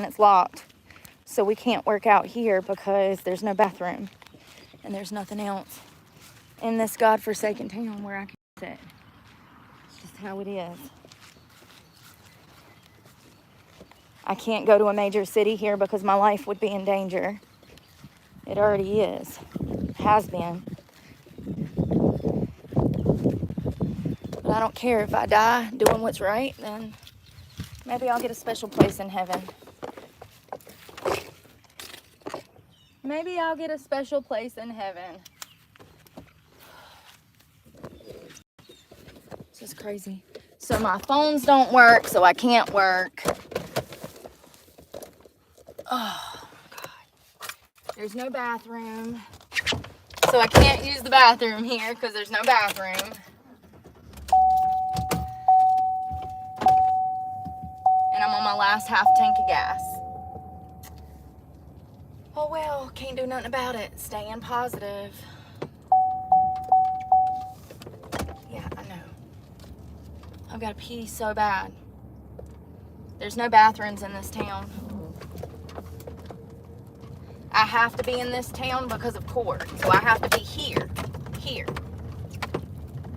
it's locked. So we can't work out here because there's no bathroom. And there's nothing else in this godforsaken town where I can sit. It's just how it is. I can't go to a major city here because my life would be in danger. It already is. Has been. But I don't care if I die doing what's right, then maybe I'll get a special place in heaven. Maybe I'll get a special place in heaven. This is crazy. So my phones don't work, so I can't work. Oh, God. There's no bathroom. So I can't use the bathroom here because there's no bathroom. And I'm on my last half tank of gas. Oh well, can't do nothing about it. Staying positive. Yeah, I know. I've got to pee so bad. There's no bathrooms in this town. I have to be in this town because of court. So I have to be here. Here.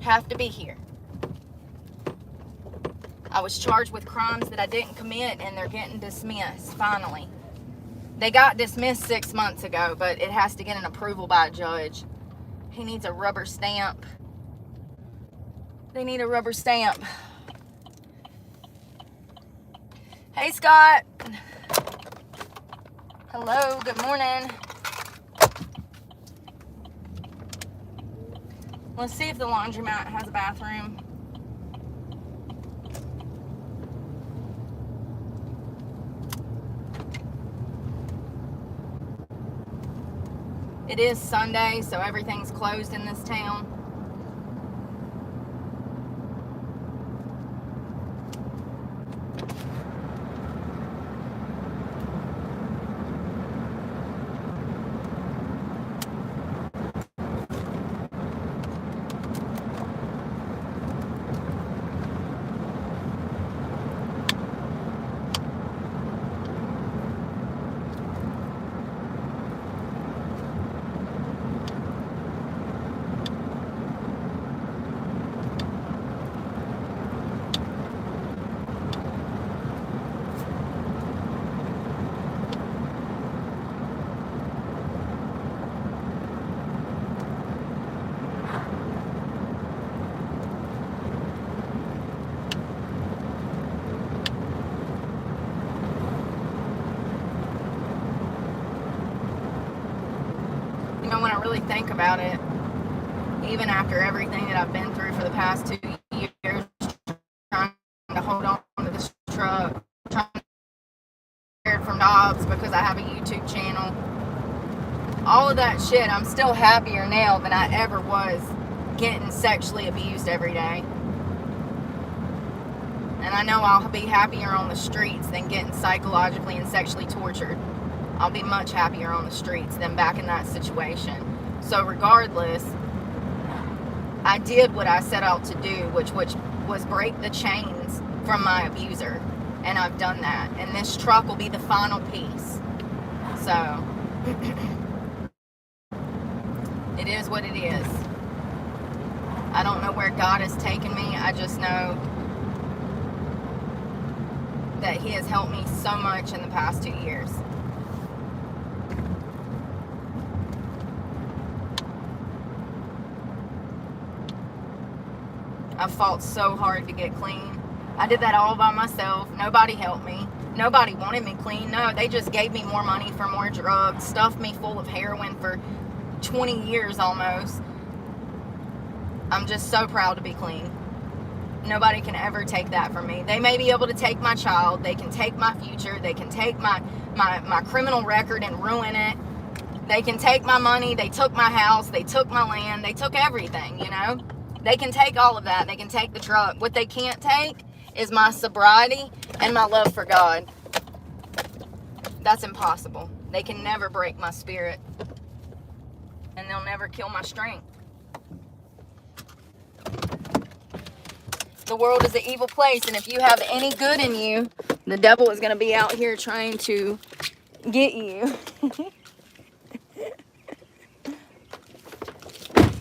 Have to be here. I was charged with crimes that I didn't commit, and they're getting dismissed, finally. They got dismissed 6 months ago, but it has to get an approval by a judge. He needs a rubber stamp. They need a rubber stamp. Hey, Scott. Hello, good morning. Let's see if the laundromat has a bathroom. It is Sunday, so everything's closed in this town. When I really think about it, even after everything that I've been through for the past 2 years, trying to hold on to this truck, trying to get from jobs because I have a YouTube channel, all of that shit, I'm still happier now than I ever was getting sexually abused every day. And I know I'll be happier on the streets than getting psychologically and sexually tortured. I'll be much happier on the streets than back in that situation. So regardless, I did what I set out to do, which was break the chains from my abuser. And I've done that. And this truck will be the final piece. So, it is what it is. I don't know where God has taken me. I just know that He has helped me so much in the past 2 years. I fought so hard to get clean. I did that all by myself. Nobody helped me. Nobody wanted me clean. No, they just gave me more money for more drugs, stuffed me full of heroin for 20 years almost. I'm just so proud to be clean. Nobody can ever take that from me. They may be able to take my child. They can take my future. They can take my criminal record and ruin it. They can take my money. They took my house. They took my land. They took everything, you know. They can take all of that. They can take the truck. What they can't take is my sobriety and my love for God. That's impossible. They can never break my spirit. And they'll never kill my strength. The world is an evil place, and if you have any good in you, The devil is going to be out here trying to get you.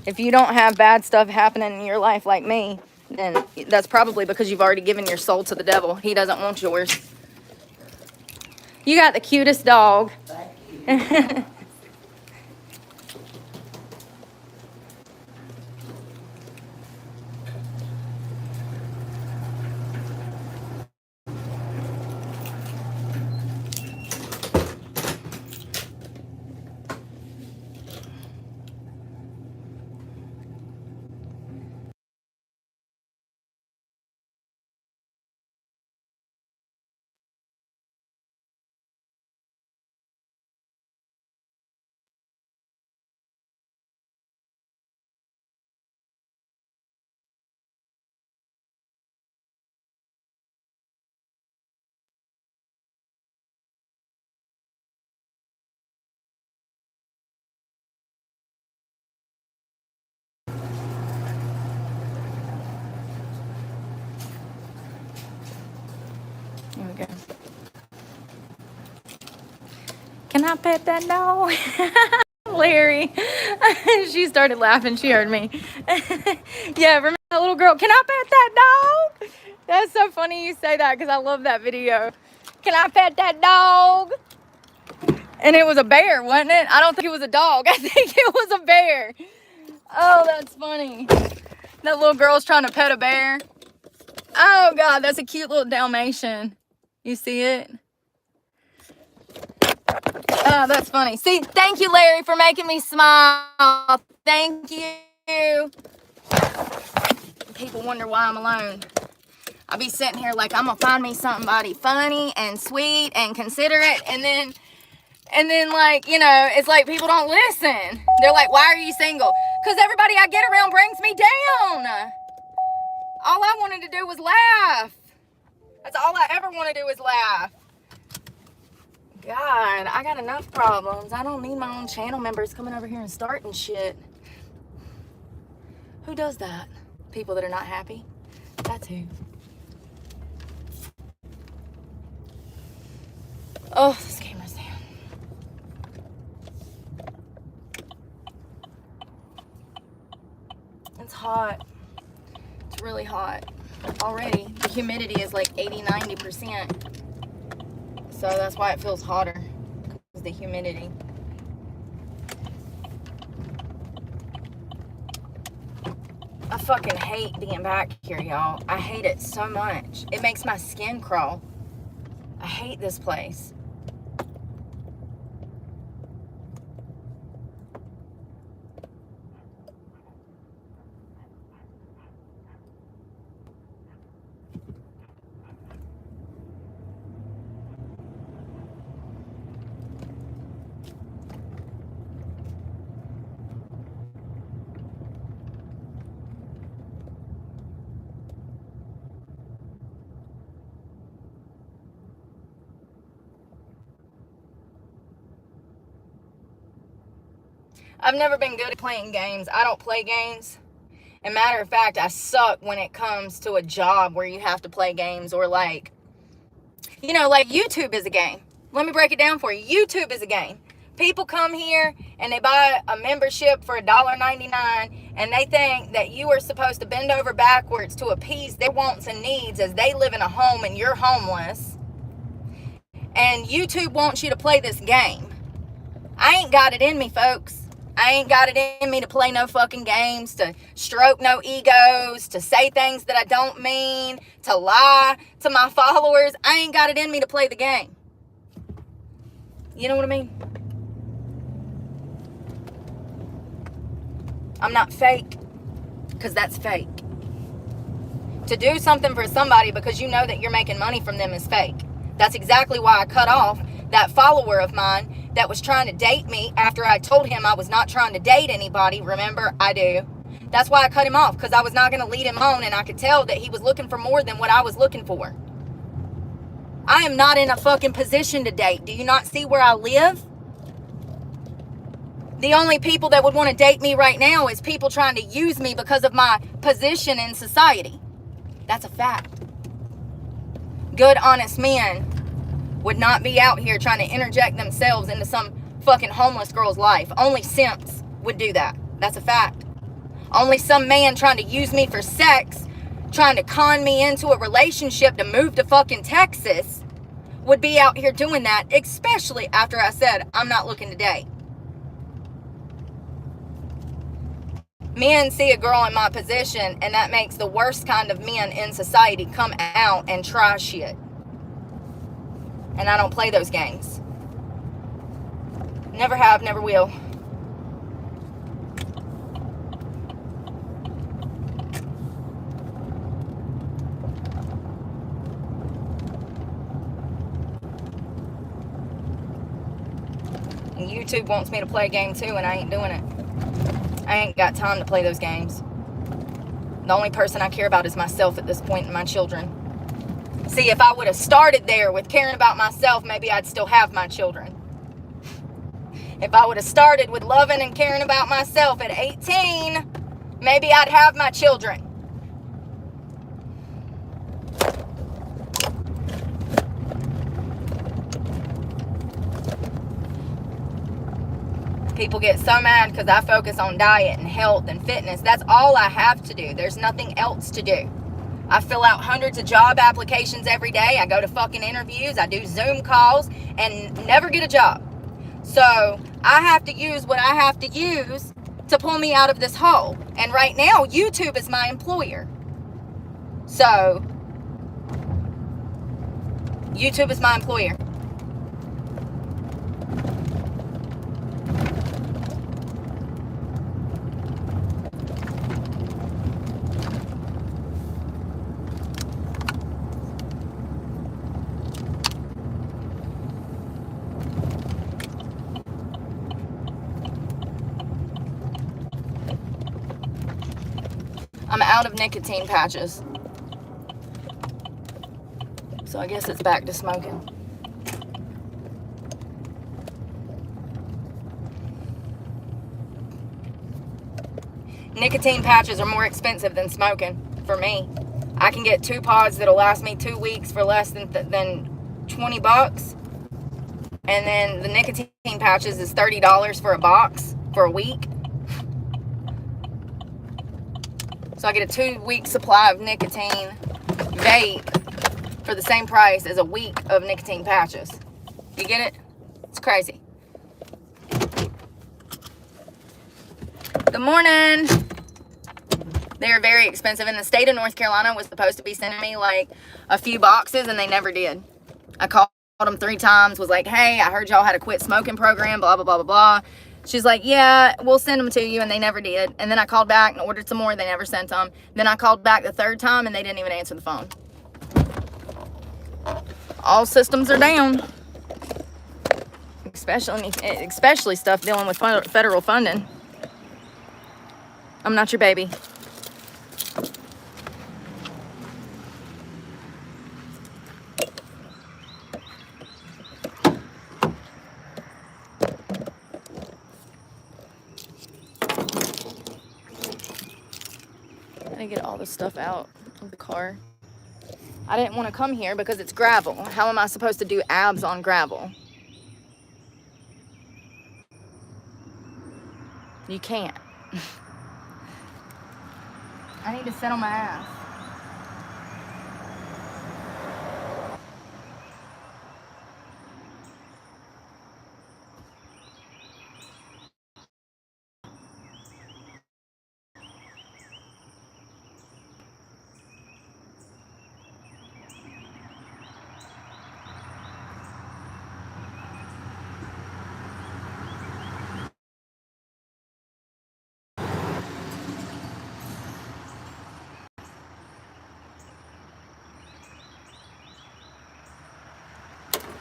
If you don't have bad stuff happening in your life like me, then that's probably because you've already given your soul to the devil. He doesn't want yours. You got the cutest dog. Thank you. There we go. Can I pet that dog? Larry. She started laughing. She heard me. Yeah, remember that little girl? Can I pet that dog? That's so funny you say that because I love that video. Can I pet that dog? And it was a bear, wasn't it? I don't think it was a dog. I think it was a bear. Oh, that's funny. That little girl's trying to pet a bear. Oh, God, that's a cute little Dalmatian. You see it? Oh, that's funny. See, thank you, Larry, for making me smile. Thank you. People wonder why I'm alone. I'll be sitting here like I'm going to find me somebody funny and sweet and considerate. And then like, you know, it's like people don't listen. They're like, why are you single? Because everybody I get around brings me down. All I wanted to do was laugh. That's all I ever want to do is laugh. God, I got enough problems. I don't need my own channel members coming over here and starting shit. Who does that? People that are not happy? That's who. Oh, this camera's down. It's hot. It's really hot. Already, the humidity is like 80-90%. So that's why it feels hotter, because the humidity. I fucking hate being back here, y'all. I hate it so much. It makes my skin crawl. I hate this place. I've never been good at playing games. I don't play games. And matter of fact, I suck when it comes to a job where you have to play games, or like, you know, like YouTube is a game. Let me break it down for you. YouTube is a game. People come here and they buy a membership for $1.99 and they think that you are supposed to bend over backwards to appease their wants and needs as they live in a home and you're homeless. And YouTube wants you to play this game. I ain't got it in me, folks. I ain't got it in me to play no fucking games, to stroke no egos, to say things that I don't mean, to lie to my followers. I ain't got it in me to play the game. You know what I mean? I'm not fake, because that's fake. To do something for somebody because you know that you're making money from them is fake. That's exactly why I cut off that follower of mine that was trying to date me after I told him I was not trying to date anybody. Remember, I do. That's why I cut him off, because I was not going to lead him on, and I could tell that he was looking for more than what I was looking for. I am not in a fucking position to date. Do you not see where I live? The only people that would want to date me right now is people trying to use me because of my position in society. That's a fact. good, honest men would not be out here trying to interject themselves into some fucking homeless girl's life. Only simps would do that. That's a fact. Only some man trying to use me for sex, trying to con me into a relationship to move to fucking Texas, would be out here doing that, especially after I said I'm not looking to date. Men see a girl in my position, and that makes the worst kind of men in society come out and try shit. And I don't play those games. Never have, never will. And YouTube wants me to play a game too, and I ain't doing it. I ain't got time to play those games. The only person I care about is myself at this point, and my children. See, if I would have started there with caring about myself, maybe I'd still have my children. If I would have started with loving and caring about myself at 18, maybe I'd have my children. People get so mad because I focus on diet and health and fitness. That's all I have to do. There's nothing else to do. I fill out hundreds of job applications every day. I go to fucking interviews. I do Zoom calls and never get a job. So I have to use what I have to use to pull me out of this hole. And right now, YouTube is my employer. So YouTube is my employer. I'm out of nicotine patches. So I guess it's back to smoking. Nicotine patches are more expensive than smoking for me. I can get 2 pods that'll last me 2 weeks for less than $20. And then the nicotine patches is $30 for a box for a week. So I get a 2-week supply of nicotine vape for the same price as a week of nicotine patches. You get it? It's crazy. Good morning. They're very expensive. And the state of North Carolina was supposed to be sending me like a few boxes, and they never did. I called them 3 times, was like, hey, I heard y'all had a quit smoking program, blah, blah, blah, blah, blah. She's like, yeah, we'll send them to you, and they never did. And then I called back and ordered some more. They never sent them. Then I called back the 3rd time, and they didn't even answer the phone. All systems are down. Especially stuff dealing with federal funding. I'm not your baby. I get all the stuff out of the car. I didn't want to come here because it's gravel. How am I supposed to do abs on gravel? You can't. I need to sit on my ass.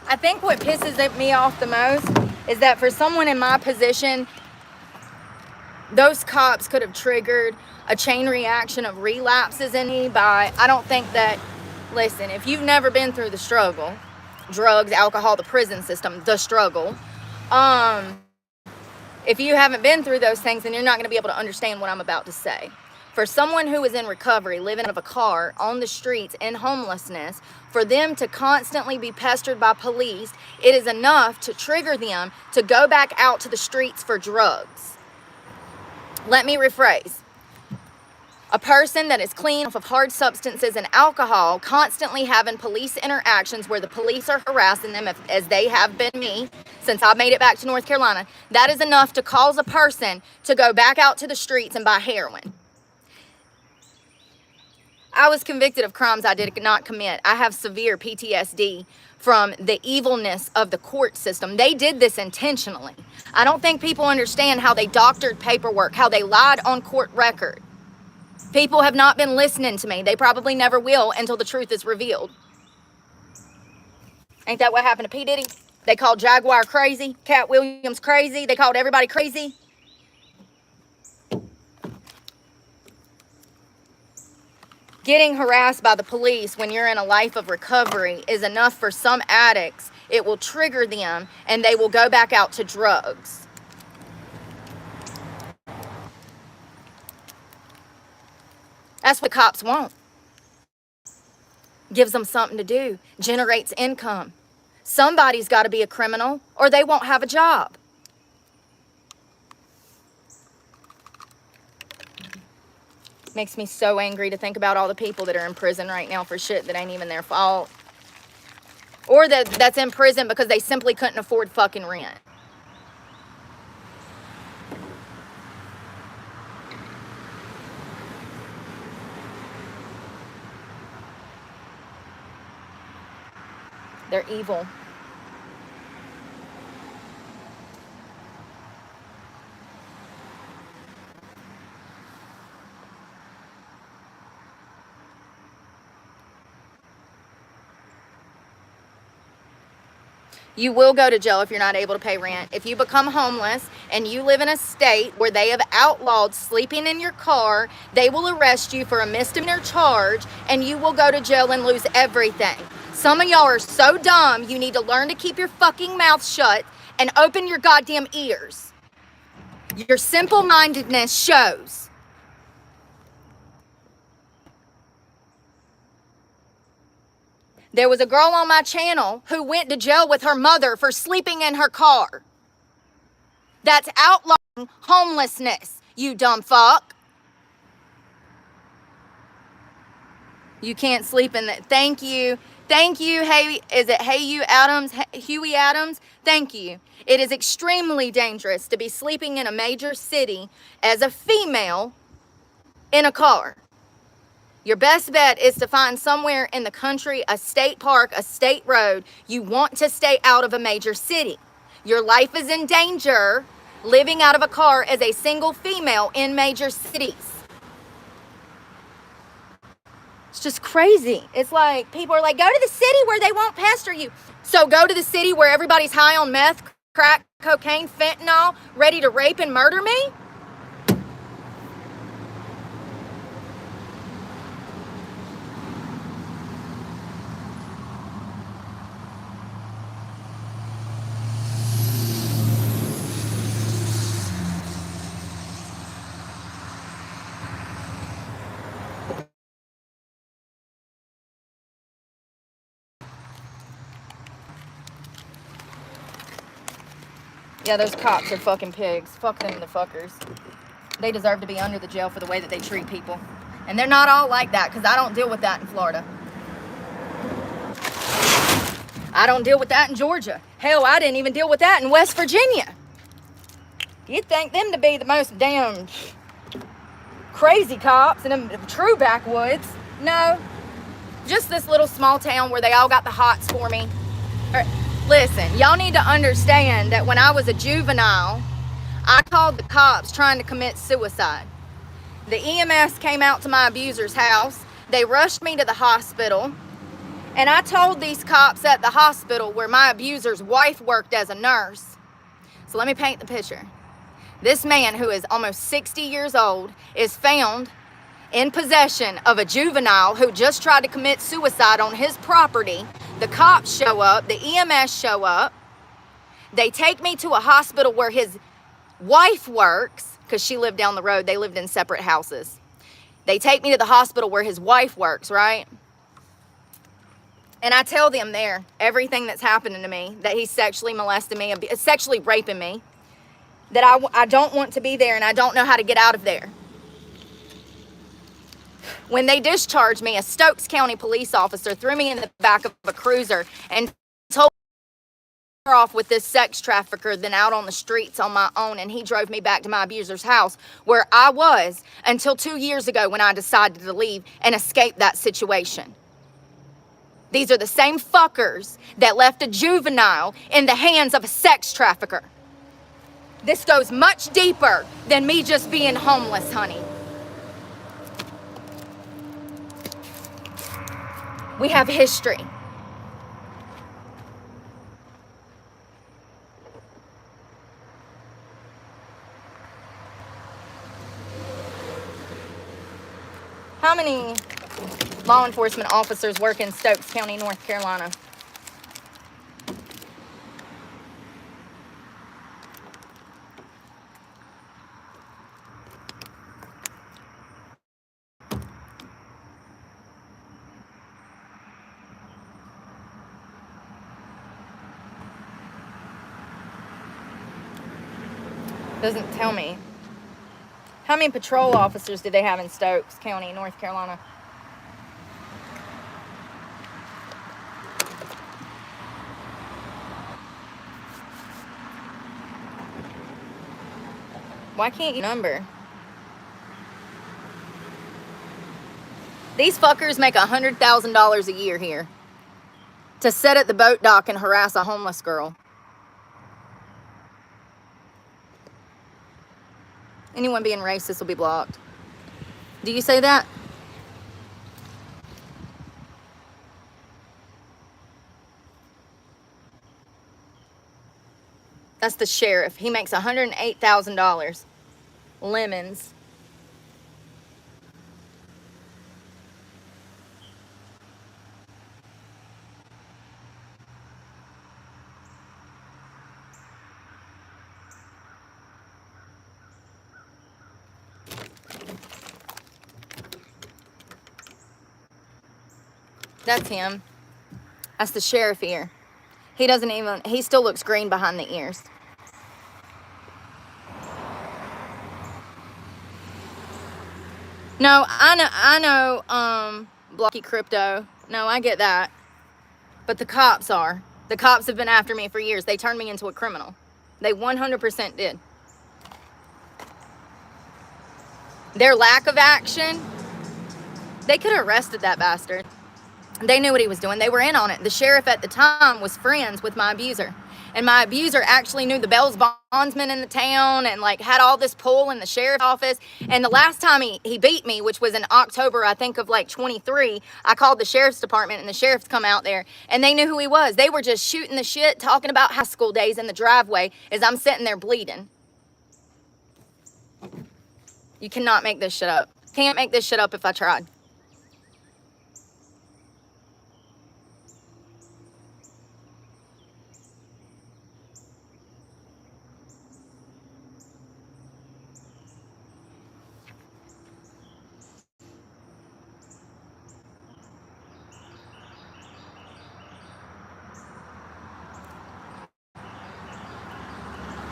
I think what pisses me off the most is that for someone in my position, those cops could have triggered a chain reaction of relapses in me by, I don't think that, listen, if you've never been through the struggle, drugs, alcohol, the prison system, the struggle, if you haven't been through those things, then you're not going to be able to understand what I'm about to say. For someone who is in recovery, living out of a car, on the streets, in homelessness, for them to constantly be pestered by police, it is enough to trigger them to go back out to the streets for drugs. Let me rephrase. A person that is clean off of hard substances and alcohol, constantly having police interactions where the police are harassing them, as they have been me since I made it back to North Carolina, that is enough to cause a person to go back out to the streets and buy heroin. I was convicted of crimes I did not commit. I have severe PTSD from the evilness of the court system. They did this intentionally. I don't think people understand how they doctored paperwork, how they lied on court record. People have not been listening to me. They probably never will until the truth is revealed. Ain't that what happened to P. Diddy? They called Jaguar crazy, Cat Williams crazy. They called everybody crazy. Getting harassed by the police when you're in a life of recovery is enough for some addicts. It will trigger them and they will go back out to drugs. That's what cops want. Gives them something to do, generates income. Somebody's got to be a criminal or they won't have a job. Makes me so angry to think about all the people that are in prison right now for shit that ain't even their fault. Or that's in prison because they simply couldn't afford fucking rent. They're evil. You will go to jail if you're not able to pay rent. If you become homeless and you live in a state where they have outlawed sleeping in your car, they will arrest you for a misdemeanor charge and you will go to jail and lose everything. Some of y'all are so dumb, you need to learn to keep your fucking mouth shut and open your goddamn ears. Your simple-mindedness shows. There was a girl on my channel who went to jail with her mother for sleeping in her car. That's outlawing homelessness, you dumb fuck. You can't sleep in that. Thank you. Thank you. Hey, is it Huey Adams? Thank you. It is extremely dangerous to be sleeping in a major city as a female in a car. Your best bet is to find somewhere in the country, a state park, a state road. You want to stay out of a major city. Your life is in danger living out of a car as a single female in major cities. It's just crazy. It's like people are like, go to the city where they won't pester you. So go to the city where everybody's high on meth, crack, cocaine, fentanyl, ready to rape and murder me? Yeah, those cops are fucking pigs. Fuck them motherfuckers. They deserve to be under the jail for the way that they treat people. And they're not all like that, because I don't deal with that in Florida. I don't deal with that in Georgia. Hell, I didn't even deal with that in West Virginia. You'd think them to be the most damn crazy cops and them true backwoods. No. Just this little small town where they all got the hots for me. Listen, y'all need to understand that when I was a juvenile, I called the cops trying to commit suicide. The EMS came out to my abuser's house. They rushed me to the hospital. And I told these cops at the hospital where my abuser's wife worked as a nurse. So let me paint the picture. This man, who is almost 60 years old, is found in possession of a juvenile who just tried to commit suicide on his property. The cops show up, the EMS show up. They take me to a hospital where his wife works, because she lived down the road. They lived in separate houses. They take me to the hospital where his wife works, right? And I tell them there everything that's happening to me, that he's sexually molesting me, sexually raping me, that I don't want to be there and I don't know how to get out of there. When they discharged me, a Stokes County police officer threw me in the back of a cruiser and told me off with this sex trafficker, then out on the streets on my own, and he drove me back to my abuser's house where I was until 2 years ago when I decided to leave and escape that situation. These are the same fuckers that left a juvenile in the hands of a sex trafficker. This goes much deeper than me just being homeless, honey. We have history. How many law enforcement officers work in Stokes County, North Carolina? Doesn't tell me. How many patrol officers do they have in Stokes County, North Carolina? Why can't you number? These fuckers make $100,000 a year here to sit at the boat dock and harass a homeless girl. Anyone being racist will be blocked. Do you say that? That's the sheriff. He makes $108,000. Lemons. That's him. That's the sheriff here. He still looks green behind the ears. No, I know, blocky crypto. No, I get that. But the cops are. The cops have been after me for years. They turned me into a criminal. They 100% did. Their lack of action, they could have arrested that bastard. They knew what he was doing. They were in on it. The sheriff at the time was friends with my abuser. And my abuser actually knew the Bell's bondsman in the town and like had all this pull in the sheriff's office. And the last time he beat me, which was in October, I think of like 23, I called the sheriff's department and the sheriff's come out there and they knew who he was. They were just shooting the shit, talking about high school days in the driveway as I'm sitting there bleeding. You cannot make this shit up. Can't make this shit up if I tried.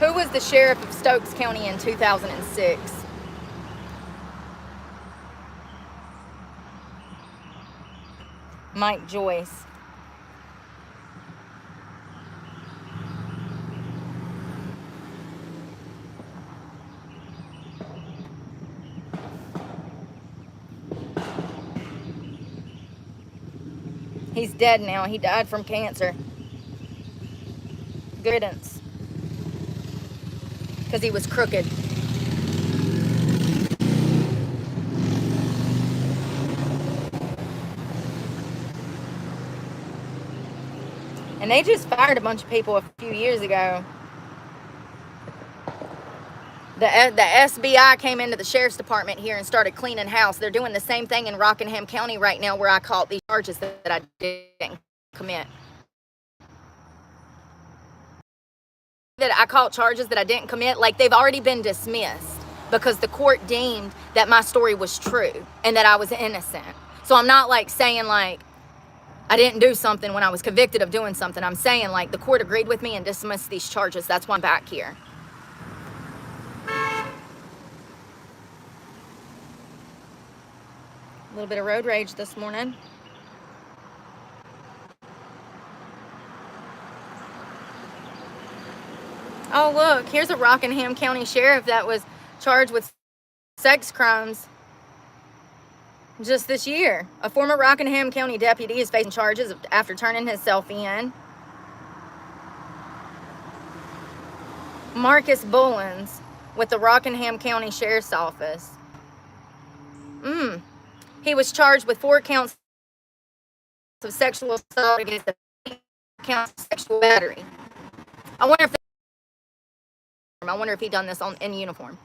Who was the sheriff of Stokes County in 2006? Mike Joyce. He's dead now. He died from cancer. Good riddance. Because he was crooked. And they just fired a bunch of people a few years ago. The SBI came into the sheriff's department here and started cleaning house. They're doing the same thing in Rockingham County right now where I caught these charges that I didn't commit. That I caught charges that I didn't commit, like they've already been dismissed because the court deemed that my story was true and that I was innocent. So I'm not like saying like, I didn't do something when I was convicted of doing something. I'm saying, like, the court agreed with me and dismissed these charges. That's why I'm back here. A little bit of road rage this morning. Oh, look, here's a Rockingham County sheriff that was charged with sex crimes just this year. A former Rockingham County deputy is facing charges after turning himself in. Marcus Bullins with the Rockingham County Sheriff's Office. He was charged with 4 counts of sexual assault against the counts of sexual battery. I wonder if he done this in uniform.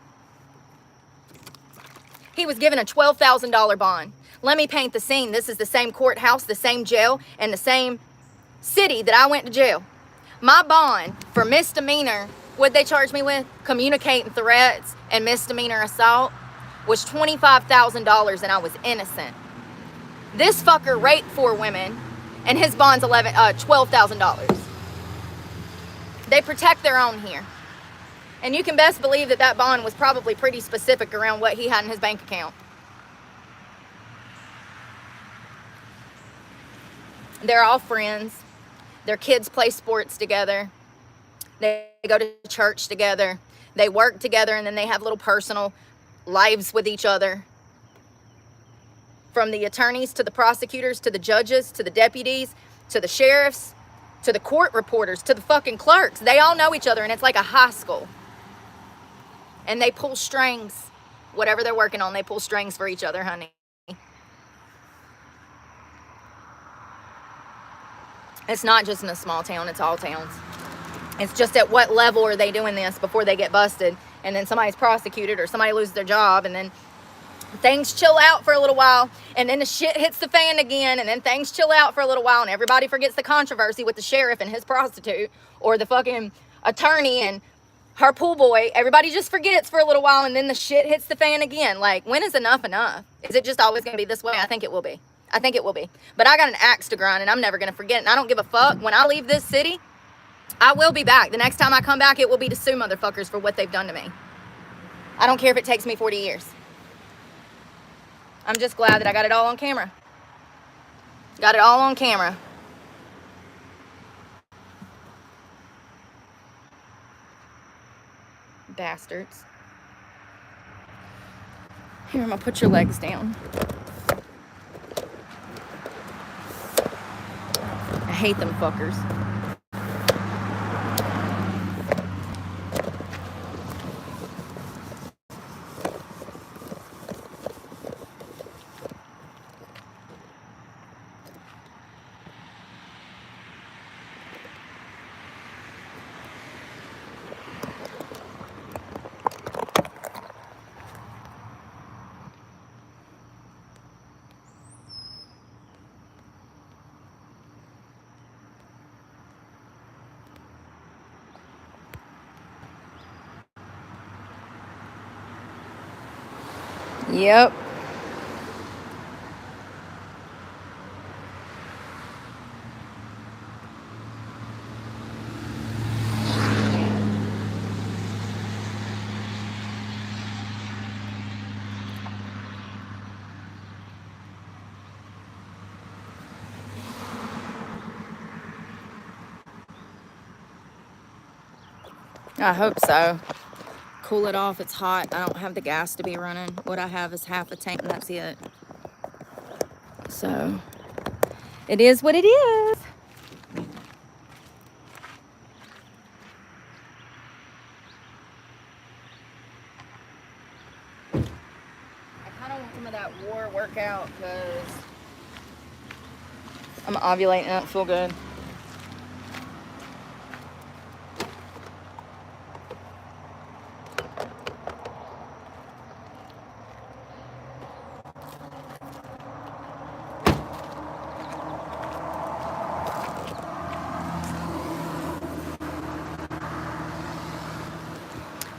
He was given a $12,000 bond. Let me paint the scene. This is the same courthouse, the same jail, and the same city that I went to jail. My bond for misdemeanor, what'd they charge me with? Communicating threats and misdemeanor assault was $25,000, and I was innocent. This fucker raped 4 women, and his bond's $12,000. They protect their own here. And you can best believe that that bond was probably pretty specific around what he had in his bank account. They're all friends. Their kids play sports together. They go to church together. They work together, and then they have little personal lives with each other. From the attorneys to the prosecutors to the judges to the deputies to the sheriffs to the court reporters to the fucking clerks. They all know each other, and it's like a high school. And they pull strings. Whatever they're working on, they pull strings for each other, honey. It's not just in a small town, it's all towns. It's just at what level are they doing this before they get busted, and then somebody's prosecuted or somebody loses their job, and then things chill out for a little while, and then the shit hits the fan again, and then things chill out for a little while, and everybody forgets the controversy with the sheriff and his prostitute, or the fucking attorney and her pool boy. Everybody just forgets for a little while, and then the shit hits the fan again. Like, when is enough enough? Is it just always going to be this way? I think it will be. I think it will be. But I got an axe to grind, and I'm never going to forget it. And I don't give a fuck. When I leave this city, I will be back. The next time I come back, it will be to sue motherfuckers for what they've done to me. I don't care if it takes me 40 years. I'm just glad that I got it all on camera. Got it all on camera. Bastards. Here, I'm gonna put your legs down. I hate them fuckers. Yep. I hope so. Cool it off. It's hot. I don't have the gas to be running. What I have is half a tank, and that's it. So, it is what it is. I kind of want some of that war workout because I'm ovulating. I don't feel good.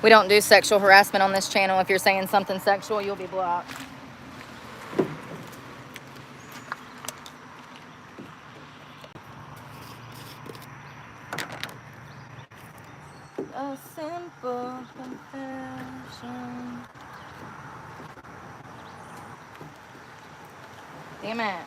We don't do sexual harassment on this channel. If you're saying something sexual, you'll be blocked. A simple confession. Damn it.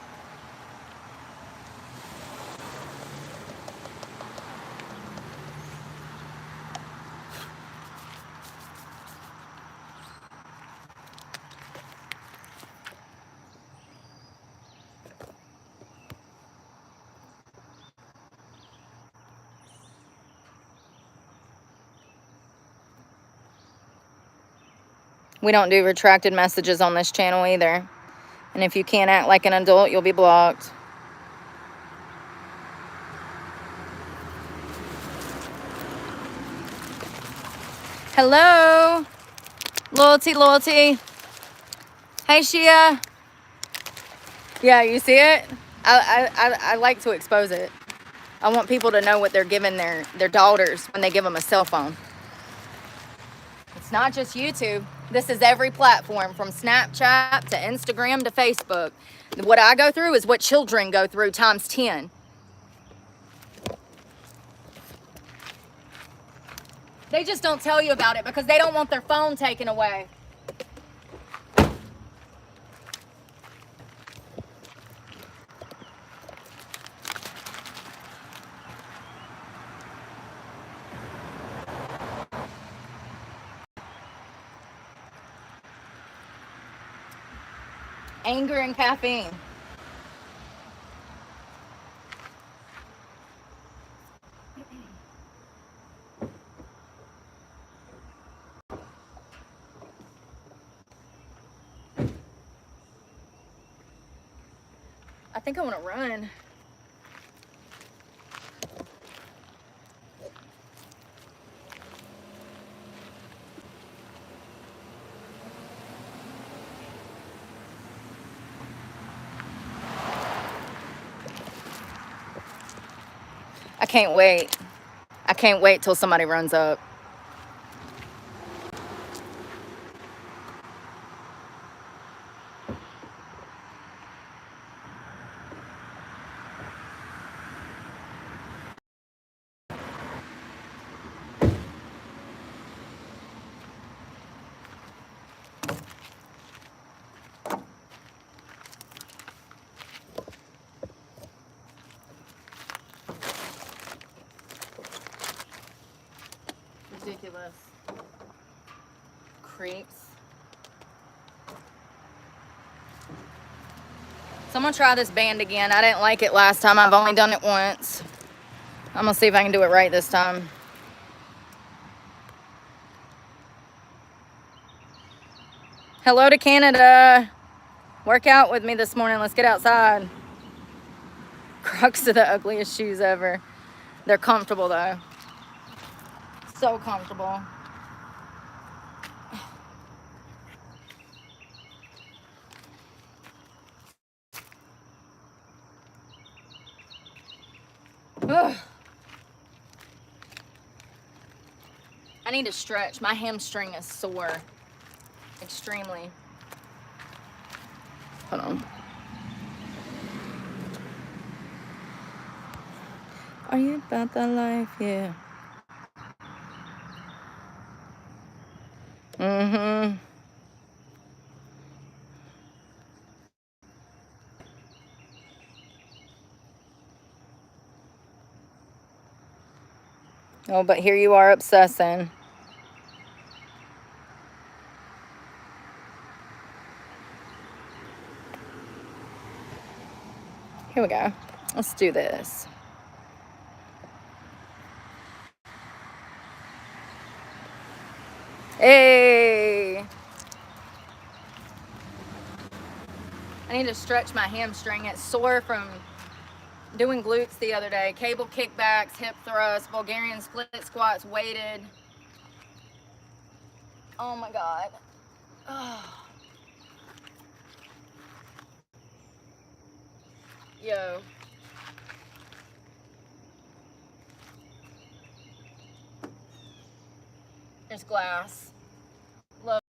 We don't do retracted messages on this channel either. And if you can't act like an adult, you'll be blocked. Hello. Loyalty. Hey, Shia. Yeah, you see it? I like to expose it. I want people to know what they're giving their daughters when they give them a cell phone. It's not just YouTube. This is every platform, from Snapchat to Instagram to Facebook. What I go through is what children go through times 10. They just don't tell you about it because they don't want their phone taken away. Anger and caffeine. I think I want to run. I can't wait. I can't wait till somebody runs up. Ridiculous. Creeps. So I'm gonna try this band again. I didn't like it last time. I've only done it once. I'm gonna see if I can do it right this time. Hello to Canada. Work out with me this morning. Let's get outside. Crocs are the ugliest shoes ever. They're comfortable though. So comfortable. Ugh. I need to stretch. My hamstring is sore. Extremely. Hold on. Are you about that life? Yeah. Mm-hmm. Oh, but here you are obsessing. Here we go. Let's do this. Hey! I need to stretch my hamstring. It's sore from doing glutes the other day. Cable kickbacks, hip thrusts, Bulgarian split squats, weighted. Oh my God. Oh. Yo. There's glass. Love.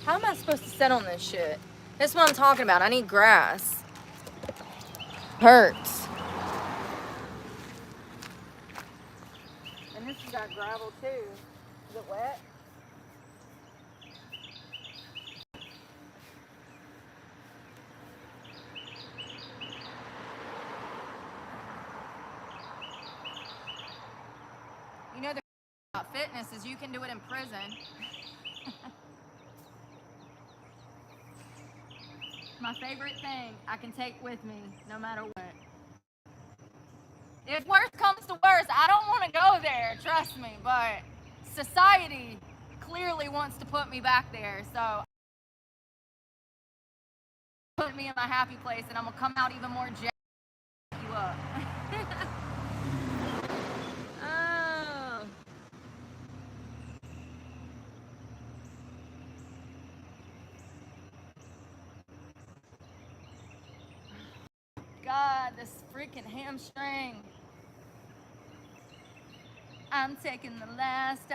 How am I supposed to sit on this shit? That's what I'm talking about. I need grass. Hurts. And this has got gravel too. Is it wet? You know the about fitness is you can do it in prison. My favorite thing I can take with me no matter what. If worse comes to worse, I don't want to go there, trust me, but society clearly wants to put me back there, so put me in my happy place and I'm gonna come out even more jacked you up. Oh. God, this freaking hamstring. I'm taking the last.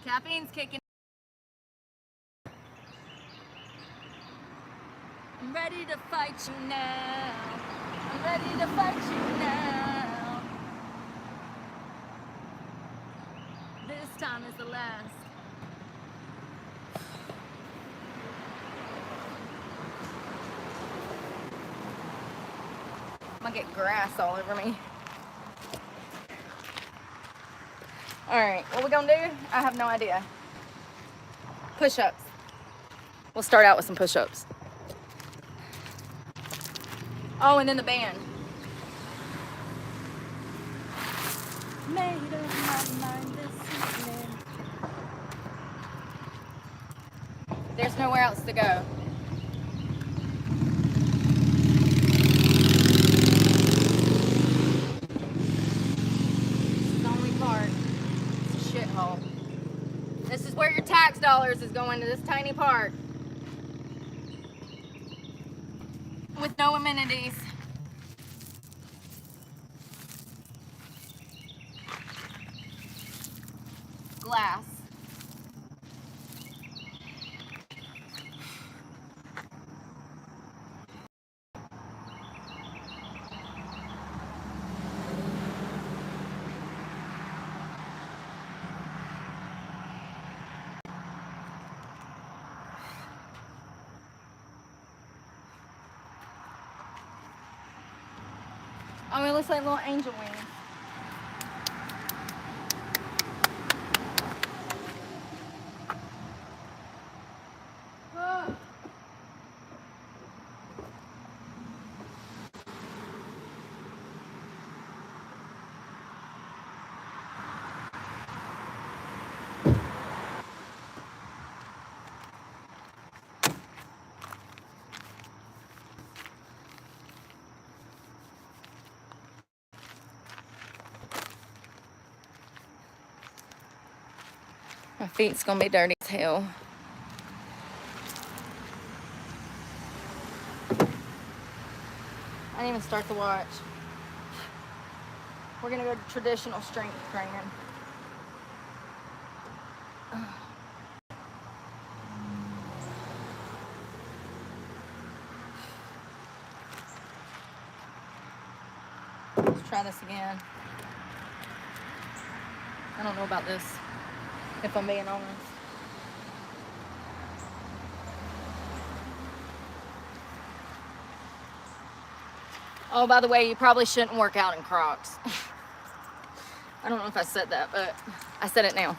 Caffeine's kicking. I'm ready to fight you now. I'm ready to fight you now. This time is the last. I'm gonna get grass all over me. Alright, what we gonna do? I have no idea. Push-ups. We'll start out with some push-ups. Oh, and then the band. Made up my mind this evening. There's nowhere else to go. This is the only park. It's a shithole. This is where your tax dollars is going, to this tiny park. With no amenities. Glass. Oh, it looks like little angel wings. My feet's gonna be dirty as hell. I didn't even start the watch. We're gonna go to traditional strength training. Let's try this again. I don't know about this, if I'm being honest. Oh, by the way, you probably shouldn't work out in Crocs. I don't know if I said that, but I said it now.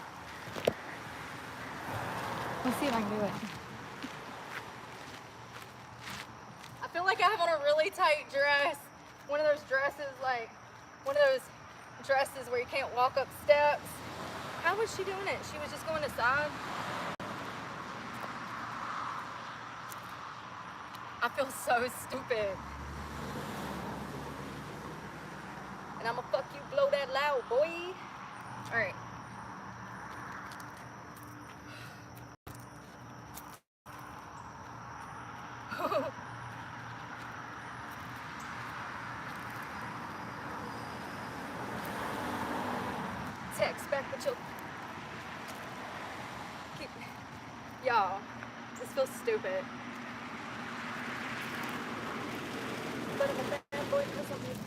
Let's see if I can do it. I feel like I have on a really tight dress. One of those dresses, like, one of those dresses where you can't walk up steps. How was she doing it? She was just going aside. I feel so stupid. And I'ma fuck you, blow that loud, boy. All right. Text back, but you'll keep. Y'all, this feels stupid. But I'm a bad boy for something.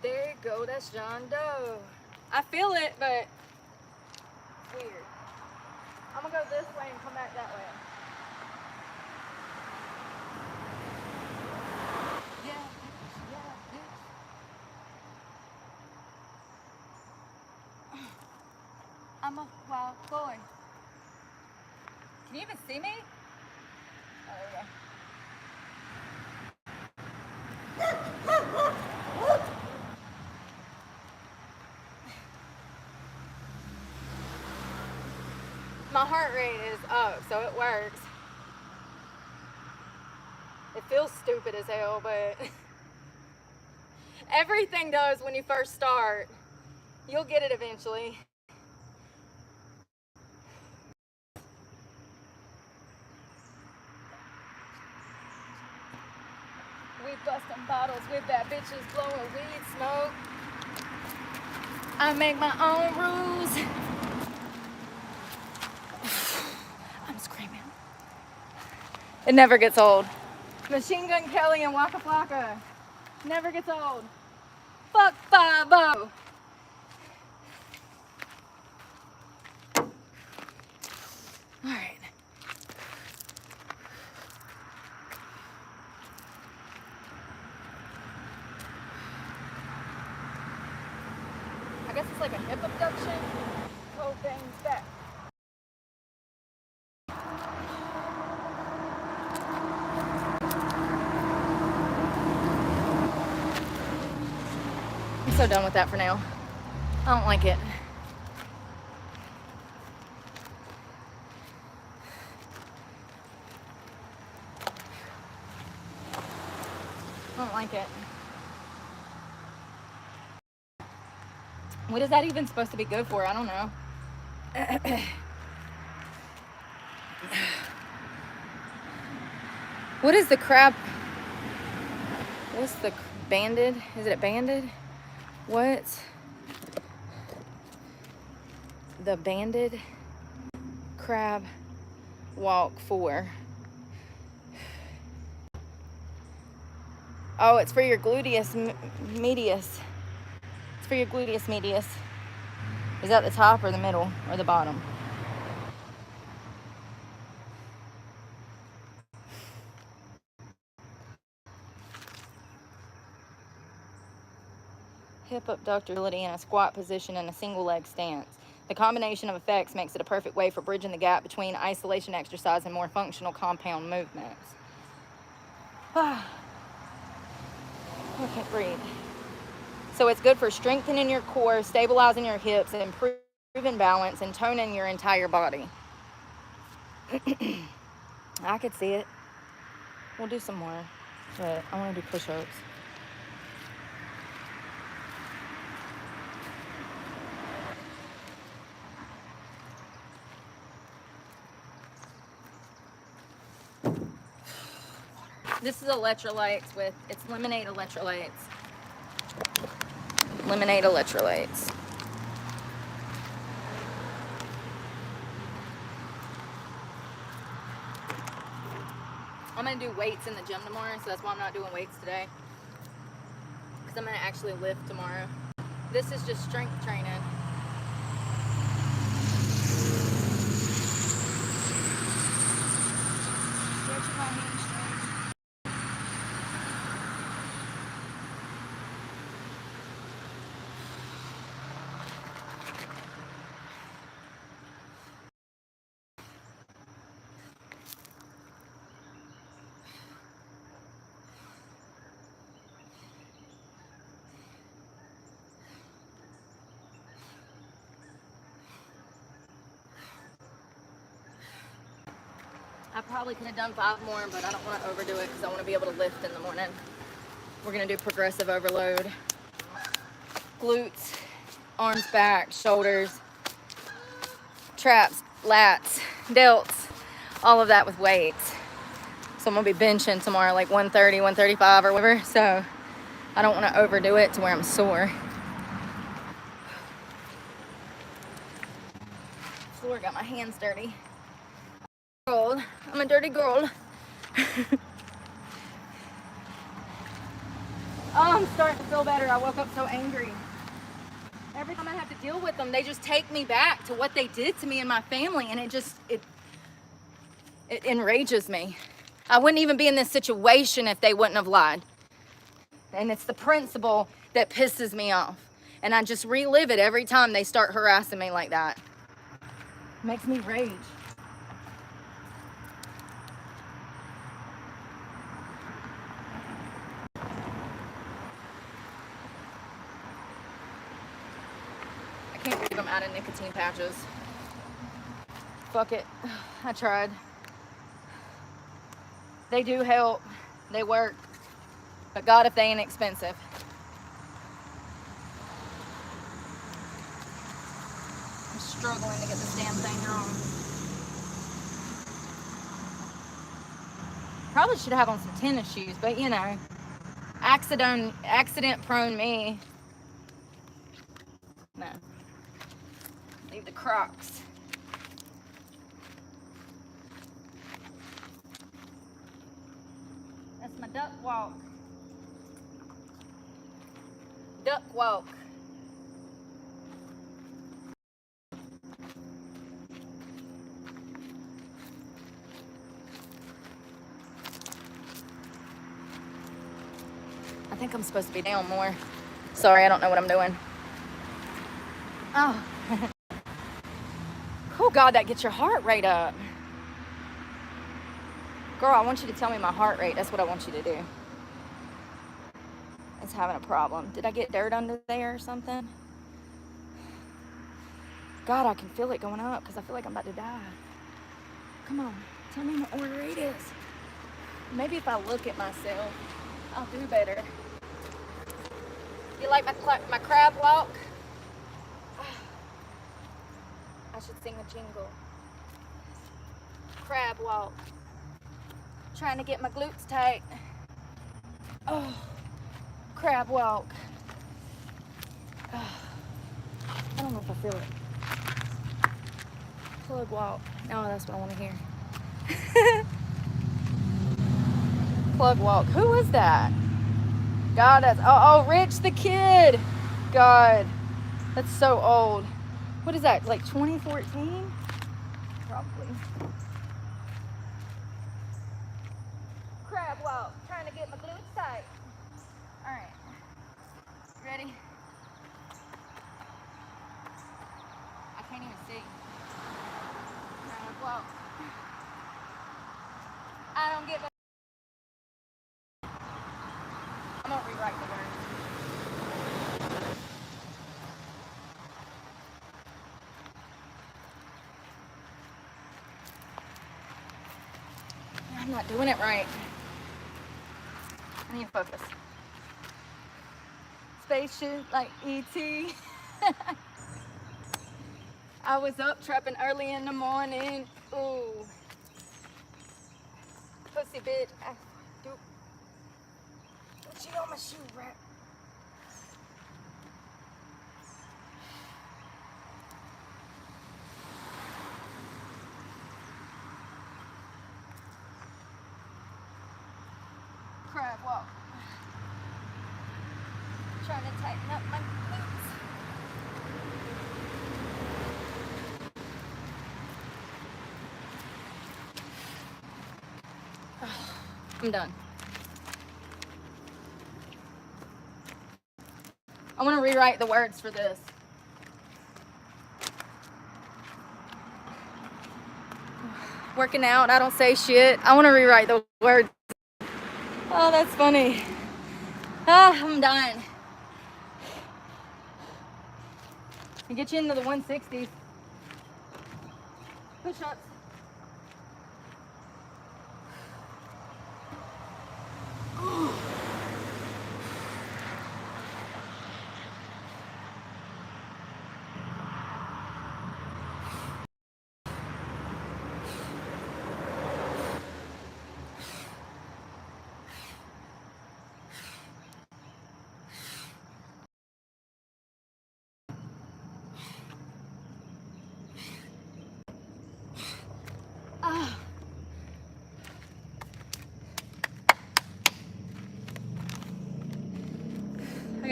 There you go, that's John Doe. I feel it, but it's weird. I'm gonna go this way and come back that way. Yeah, bitch, yeah, bitch. I'm a wild boy. Can you even see me? Oh, there we go. My heart rate is up, so it works. It feels stupid as hell, but everything does when you first start. You'll get it eventually. We busting bottles with bad bitches blowing weed smoke. I make my own rules. I'm screaming. It never gets old. Machine Gun Kelly and Waka Flocka. Never gets old. Fuck 5-0. Alright. I guess it's like a hip abduction. Hold things back. I'm so done with that for now. I don't like it. I don't like it. What is that even supposed to be good for? I don't know. What is the crap? What's the banded? Is it banded? What's the banded crab walk for? Oh, it's for your gluteus medius. It's for your gluteus medius. Is that the top or the middle or the bottom? Hip abductor in a squat position in a single leg stance. The combination of effects makes it a perfect way for bridging the gap between isolation exercise and more functional compound movements. I can't breathe. So it's good for strengthening your core, stabilizing your hips, and improving balance and toning your entire body. I could see it. We'll do some more, but I want to do push-ups. This is electrolytes with, it's lemonade electrolytes. Lemonade electrolytes. I'm gonna do weights in the gym tomorrow, so that's why I'm not doing weights today. Because I'm gonna actually lift tomorrow. This is just strength training. Stretching my hamstrings. I probably could have done 5 more, but I don't want to overdo it because I want to be able to lift in the morning. We're going to do progressive overload. Glutes, arms back, shoulders, traps, lats, delts, all of that with weights. So I'm going to be benching tomorrow like 130, 135 or whatever. So I don't want to overdo it to where I'm sore. floor, got my hands dirty. I'm a dirty girl. Oh, I'm starting to feel better. I woke up so angry. Every time I have to deal with them, they just take me back to what they did to me and my family, and it enrages me. I wouldn't even be in this situation if they wouldn't have lied. And it's the principle that pisses me off. And I just relive it every time they start harassing me like that. It makes me rage. I can't believe I'm out of nicotine patches. Fuck it. I tried. They do help. They work. But God, if they ain't expensive. I'm struggling to get this damn thing on. Probably should have on some tennis shoes, but you know, accident prone me. No. Leave the Crocs. That's my duck walk. Duck walk. I think I'm supposed to be down more. Sorry, I don't know what I'm doing. Oh. Oh God, that gets your heart rate up. Girl, I want you to tell me my heart rate. That's what I want you to do. It's having a problem. Did I get dirt under there or something? God, I can feel it going up because I feel like I'm about to die. Come on, tell me what my heart rate is. Maybe if I look at myself, I'll do better. You like my crab walk? I should sing a jingle. Crab walk. Trying to get my glutes tight. Oh, crab walk. Oh, I don't know if I feel it. Plug walk. No, that's what I want to hear. Plug walk. Who is that? God, that's Rich the Kid. God, that's so old. What is that? Like 2014? Probably. Crab walk. Trying to get my glutes tight. All right. Ready? I can't even see. Crab walk. I don't get my. I'm gonna rewrite the words. I'm not doing it right. I need to focus. Spaceship like E.T. I was up trapping early in the morning. Ooh. Pussy bitch. Don't cheat on my shoe, rat. Crab walk. Trying to tighten up my glutes. I'm done. I want to rewrite the words for this. Working out, I don't say shit. I want to rewrite the words. Oh, that's funny. I'm done. And get you into the 160s. Push-ups.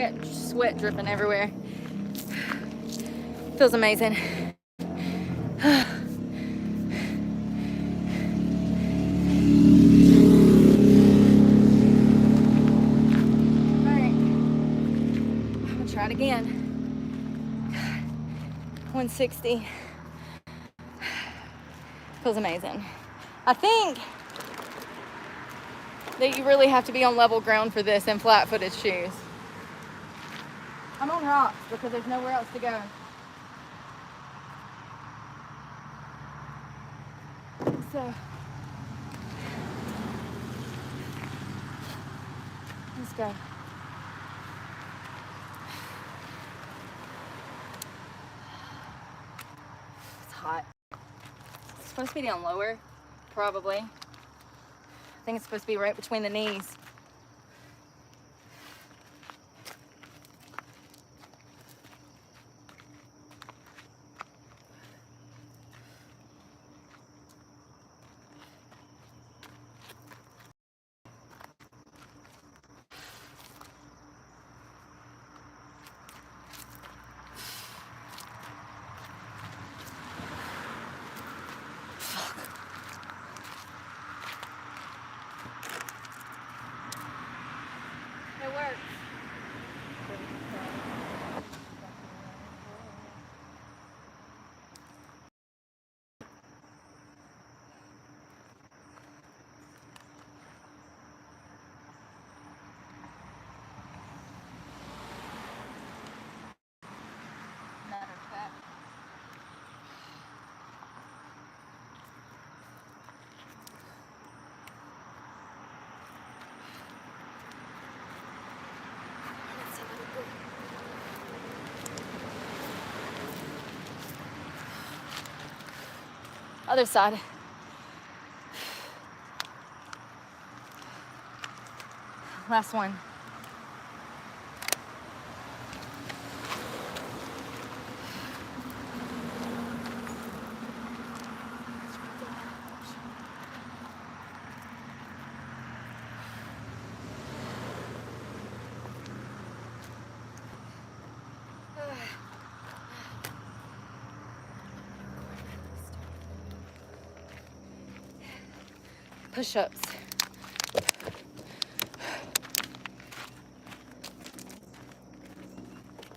got sweat dripping everywhere. Feels amazing. Alright. I'm gonna try it again. 160. Feels amazing. I think that you really have to be on level ground for this in flat-footed shoes. I'm on rocks because there's nowhere else to go. So, let's go. It's hot. It's supposed to be down lower, probably. I think it's supposed to be right between the knees. It works. Matter of fact. Other side. Last one. Push-ups.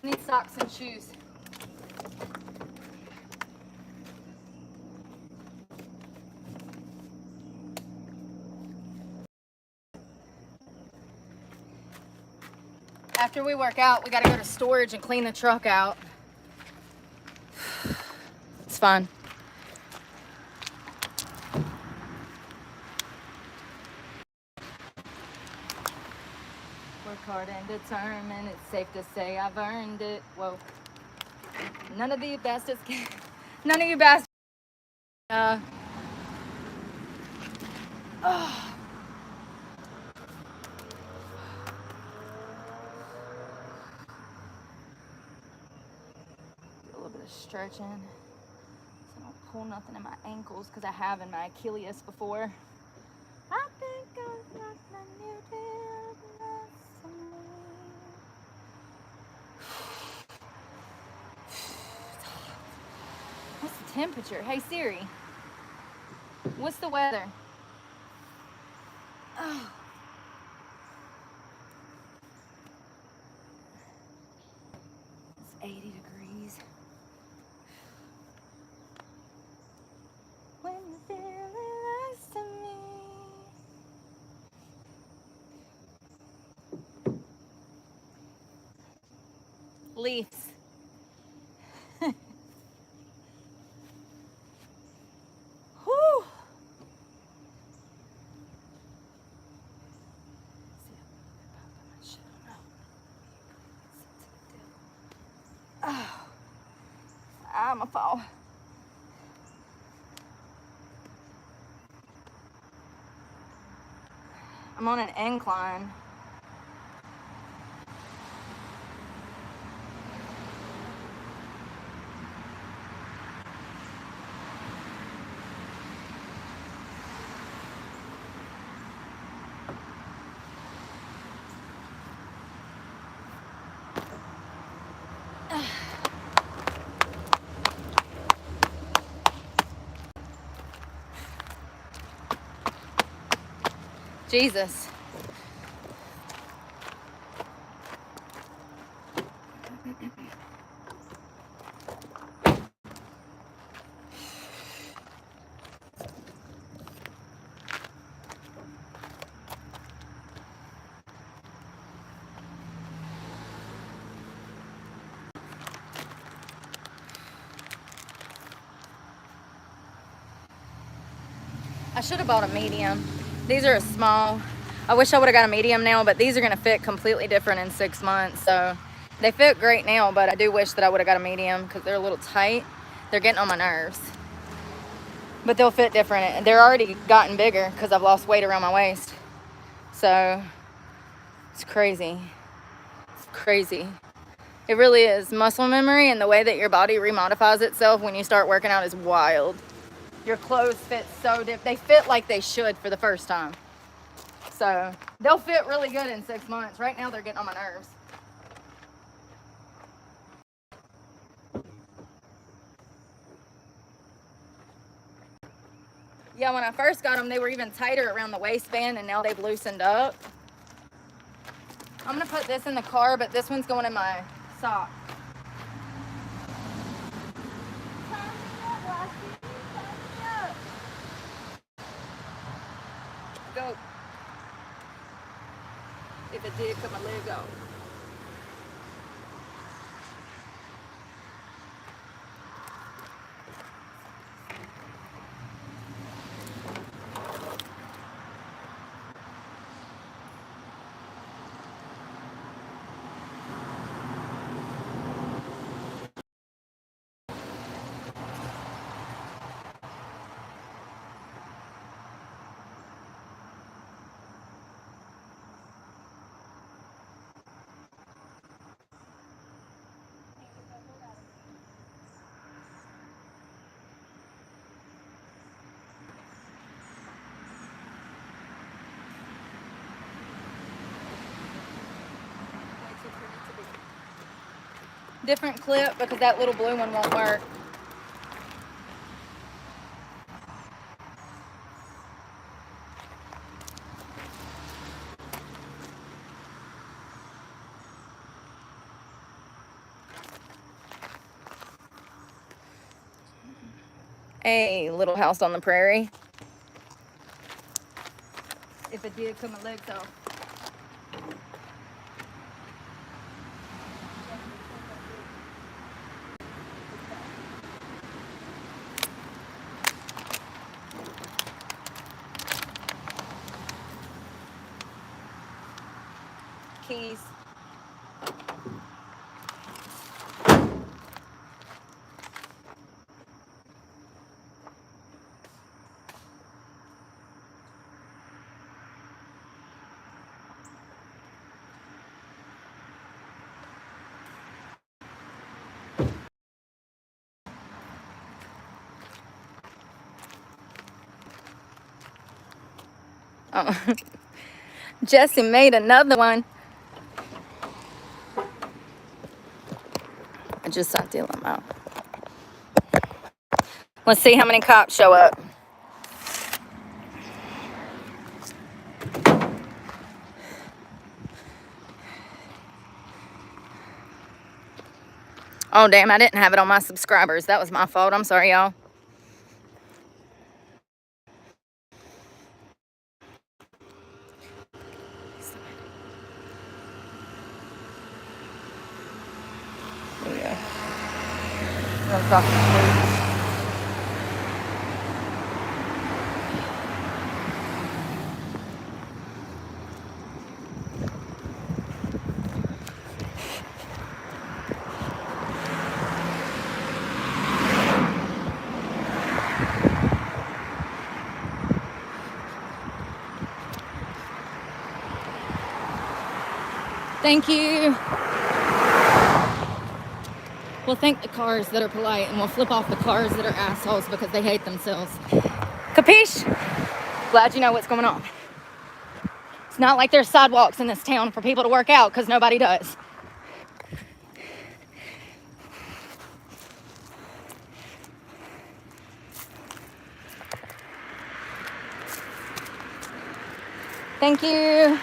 Need socks and shoes. After we work out, we gotta go to storage and clean the truck out. It's fun. Work hard and determined. It's safe to say I've earned it. Whoa. None of you bastards can. None of you bastards. Oh. Do a little bit of stretching so I don't pull nothing in my ankles because I have in my Achilles before. I think I've got my new business on me. What's the temperature? Hey Siri, what's the weather? Oh. It's 80 degrees. When you feel it nice to me. Leaves. Whew. Oh, I'm a fall. I'm on an incline. Jesus. I should have bought a medium. These are a small. I wish I would have got a medium now, but these are going to fit completely different in 6 months. So they fit great now, but I do wish that I would have got a medium because they're a little tight. They're getting on my nerves. But they'll fit different. They're already gotten bigger because I've lost weight around my waist. So it's crazy. It's crazy. It really is. Muscle memory and the way that your body remodifies itself when you start working out is wild. Your clothes fit so different. They fit like they should for the first time. So they'll fit really good in 6 months. Right now they're getting on my nerves. Yeah, when I first got them, they were even tighter around the waistband, and now they've loosened up. I'm gonna put this in the car, but this one's going in my sock. Go. If it did, cut my leg off. Different clip because that little blue one won't work. A little house on the prairie. If it did, cut my legs off. Keys. Oh, Jesse made another one. I just saw them out. Let's see how many cops show up. Oh, damn, I didn't have it on my subscribers. That was my fault. I'm sorry, y'all. Thank you. We'll thank the cars that are polite, and we'll flip off the cars that are assholes because they hate themselves. Capiche? Glad you know what's going on. It's not like there's sidewalks in this town for people to work out because nobody does. Thank you.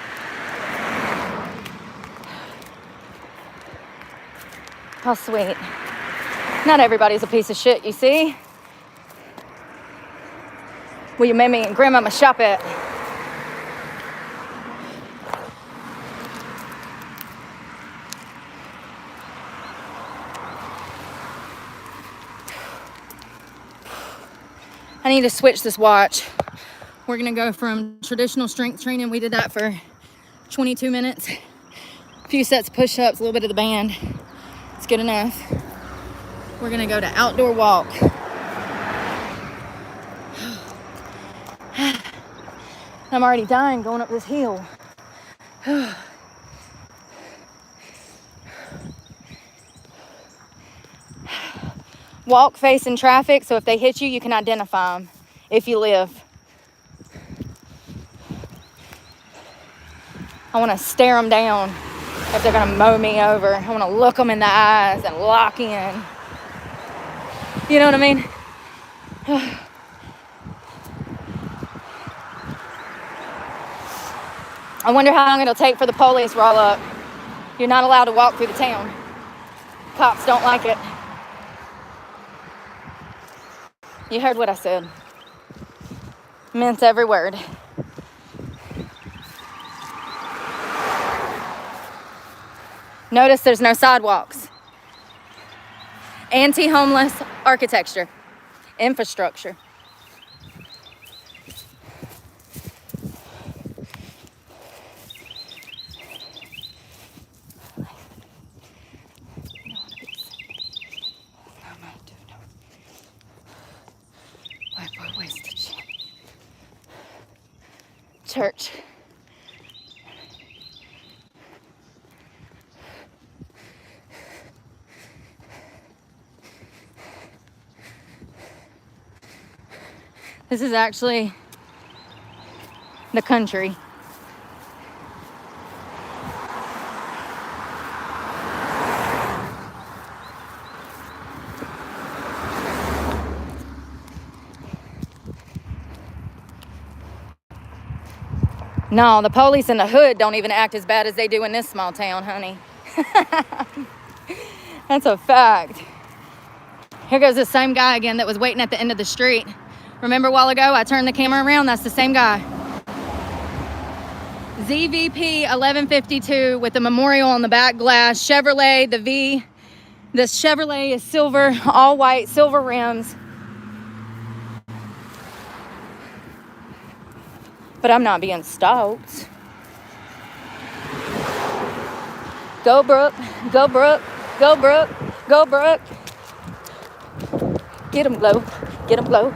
How sweet. Not everybody's a piece of shit, you see? Well, you made me and Grandma shop at. I need to switch this watch. We're gonna go from traditional strength training. We did that for 22 minutes. A few sets of push-ups, a little bit of the band. It's good enough. We're gonna go to outdoor walk. I'm already dying going up this hill. Walk facing traffic, so if they hit you, you can identify them if you live. I want to stare them down if they're going to mow me over. I want to look them in the eyes and lock in. You know what I mean? I wonder how long it'll take for the police roll up. You're not allowed to walk through the town. Cops don't like it. You heard what I said. Meant every word. Notice there's no sidewalks. Anti-homeless architecture. Infrastructure. Church. This is actually the country. No, the police in the hood don't even act as bad as they do in this small town, honey. That's a fact. Here goes the same guy again that was waiting at the end of the street. Remember a while ago, I turned the camera around? That's the same guy. ZVP 1152 with the memorial on the back glass. Chevrolet, the Chevrolet is silver, all white, silver rims. But I'm not being stopped. Go, Brooke. Go, Brooke. Go, Brooke. Go, Brooke. Get him, Glow. Get him, Glow.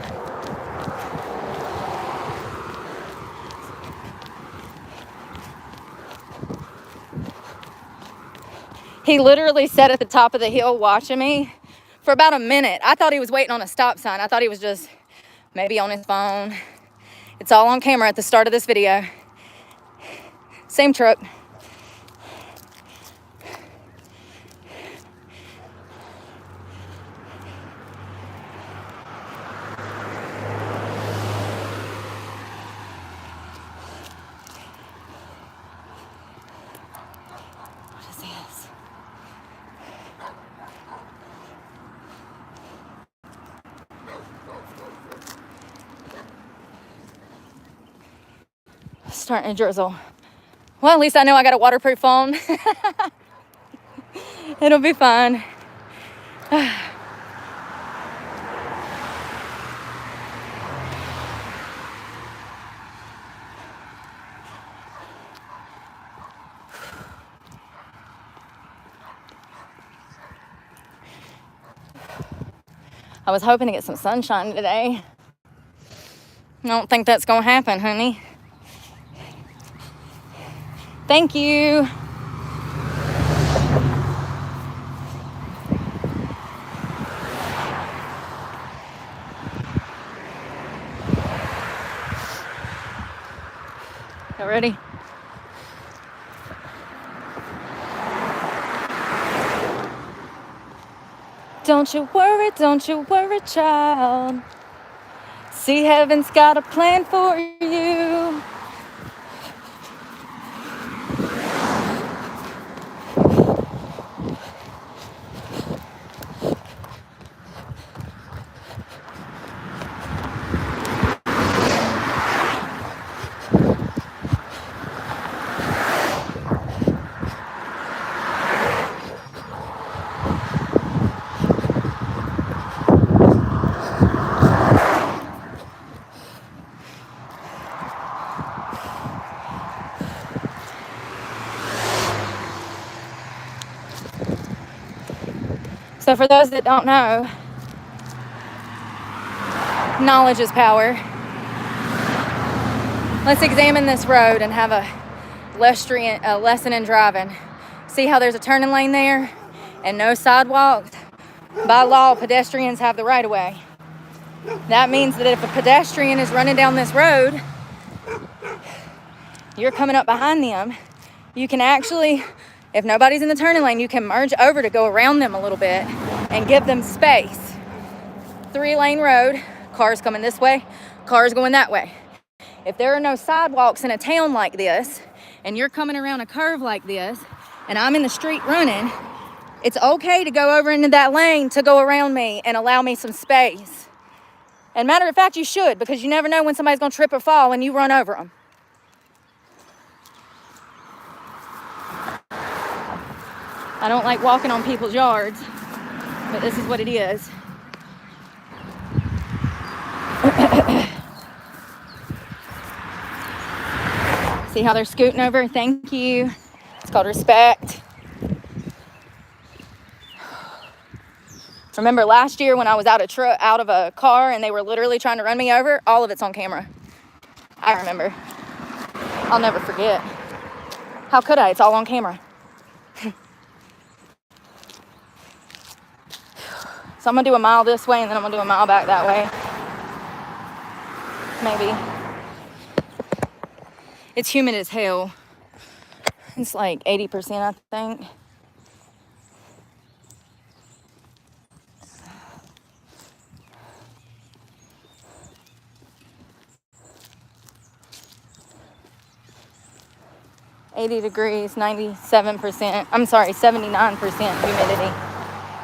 He literally sat at the top of the hill watching me for about a minute. I thought he was waiting on a stop sign. I thought he was just maybe on his phone. It's all on camera at the start of this video. Same truck. What is this? Starting to drizzle. Well, at least I know I got a waterproof phone. It'll be fine. I was hoping to get some sunshine today. I don't think that's gonna happen, honey. Thank you. You ready? Don't you worry, child. See, heaven's got a plan for you. So for those that don't know, knowledge is power. Let's examine this road and have a lesson in driving. See how there's a turning lane there and no sidewalks? By law, pedestrians have the right of way. That means that if a pedestrian is running down this road, you're coming up behind them. You can actually, if nobody's in the turning lane, you can merge over to go around them a little bit and give them space. 3-lane road, cars coming this way, cars going that way. If there are no sidewalks in a town like this, and you're coming around a curve like this, and I'm in the street running, it's okay to go over into that lane to go around me and allow me some space. And matter of fact, you should, because you never know when somebody's gonna trip or fall and you run over them. I don't like walking on people's yards, but this is what it is. See how they're scooting over? Thank you. It's called respect. Remember last year when I was out of a car and they were literally trying to run me over? All of it's on camera. I remember. I'll never forget. How could I? It's all on camera. So I'm gonna do a mile this way and then I'm gonna do a mile back that way. Maybe. It's humid as hell. It's like 80%, I think. $80 degrees, 97%. I'm sorry, 79% humidity.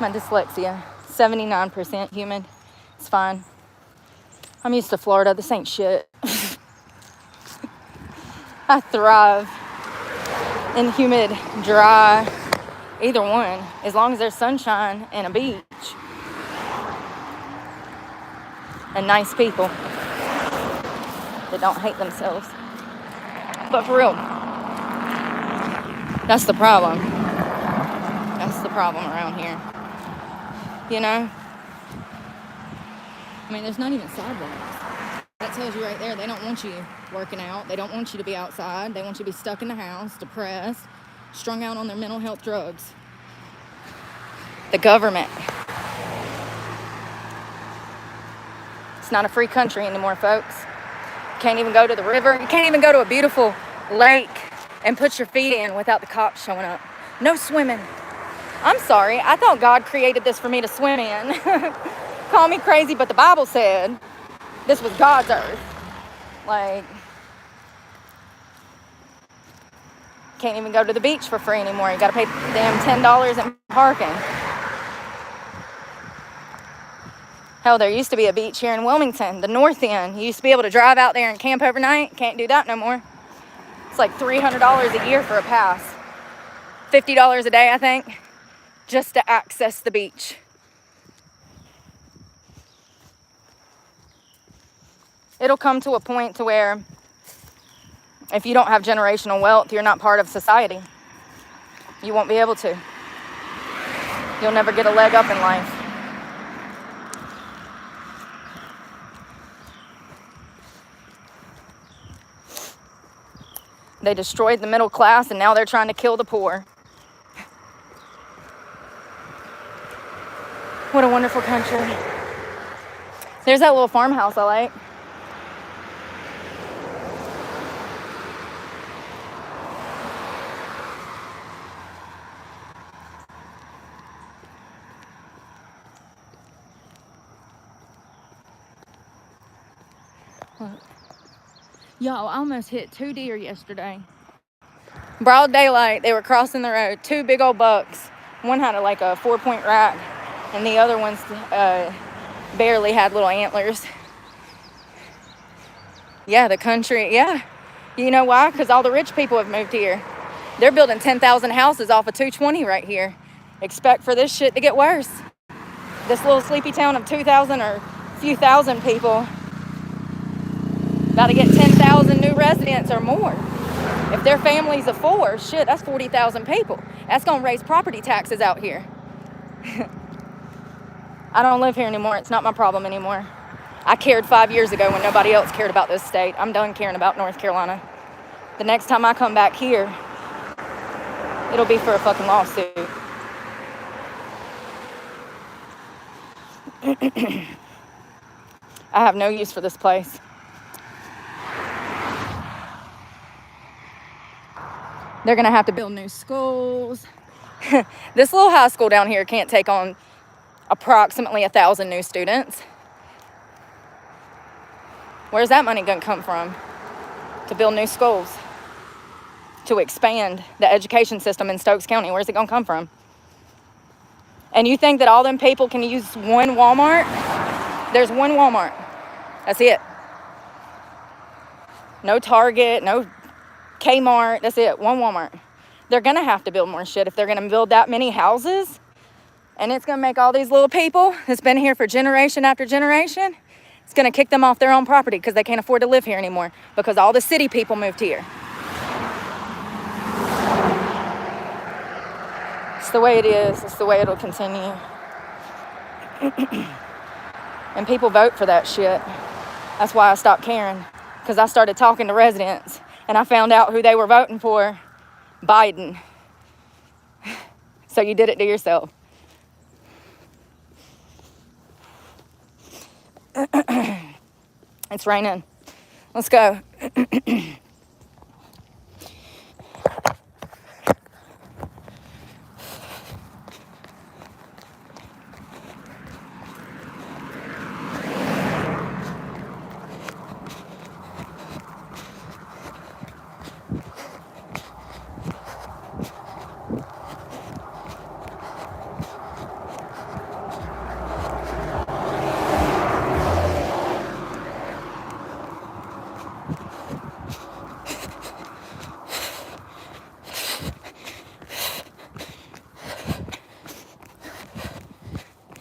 My dyslexia. 79% humid. It's fine. I'm used to Florida. This ain't shit. I thrive in humid, dry, either one, as long as there's sunshine and a beach and nice people that don't hate themselves. But for real, that's the problem. That's the problem around here. You know? I mean, there's not even sidewalks. That tells you right there, they don't want you working out. They don't want you to be outside. They want you to be stuck in the house, depressed, strung out on their mental health drugs. The government. It's not a free country anymore, folks. You can't even go to the river. You can't even go to a beautiful lake and put your feet in without the cops showing up. No swimming. I'm sorry. I thought God created this for me to swim in. Call me crazy, but the Bible said this was God's earth. Like, can't even go to the beach for free anymore. You gotta pay damn $10 in parking. Hell, there used to be a beach here in Wilmington, the North End. You used to be able to drive out there and camp overnight. Can't do that no more. It's like $300 a year for a pass. $50 a day, I think, just to access the beach. It'll come to a point to where if you don't have generational wealth, you're not part of society. You won't be able to. You'll never get a leg up in life. They destroyed the middle class and now they're trying to kill the poor. What a wonderful country. There's that little farmhouse I like. Y'all, I almost hit 2 deer yesterday. Broad daylight, they were crossing the road. 2 big old bucks. One had like a 4-point rack, and the other ones barely had little antlers. Yeah, the country, yeah. You know why? Because all the rich people have moved here. They're building 10,000 houses off of 220 right here. Expect for this shit to get worse. This little sleepy town of 2,000 or a few thousand people about to get 10,000 new residents or more. If their families of 4, shit, that's 40,000 people. That's going to raise property taxes out here. I don't live here anymore. It's not my problem anymore. I cared 5 years ago when nobody else cared about this state. I'm done caring about North Carolina. The next time I come back here, it'll be for a fucking lawsuit. I have no use for this place. They're gonna have to build new schools. This little high school down here can't take on approximately 1,000 new students. Where's that money gonna come from? To build new schools, to expand the education system in Stokes County. Where's it gonna come from? And you think that all them people can use one Walmart? There's one Walmart. That's it. No Target, no Kmart. That's it. One Walmart. They're going to have to build more shit if they're going to build that many houses. And it's going to make all these little people that's been here for generation after generation, it's going to kick them off their own property because they can't afford to live here anymore because all the city people moved here. It's the way it is. It's the way it'll continue. And people vote for that shit. That's why I stopped caring, because I started talking to residents and I found out who they were voting for. Biden. So you did it to yourself. It's raining. Let's go.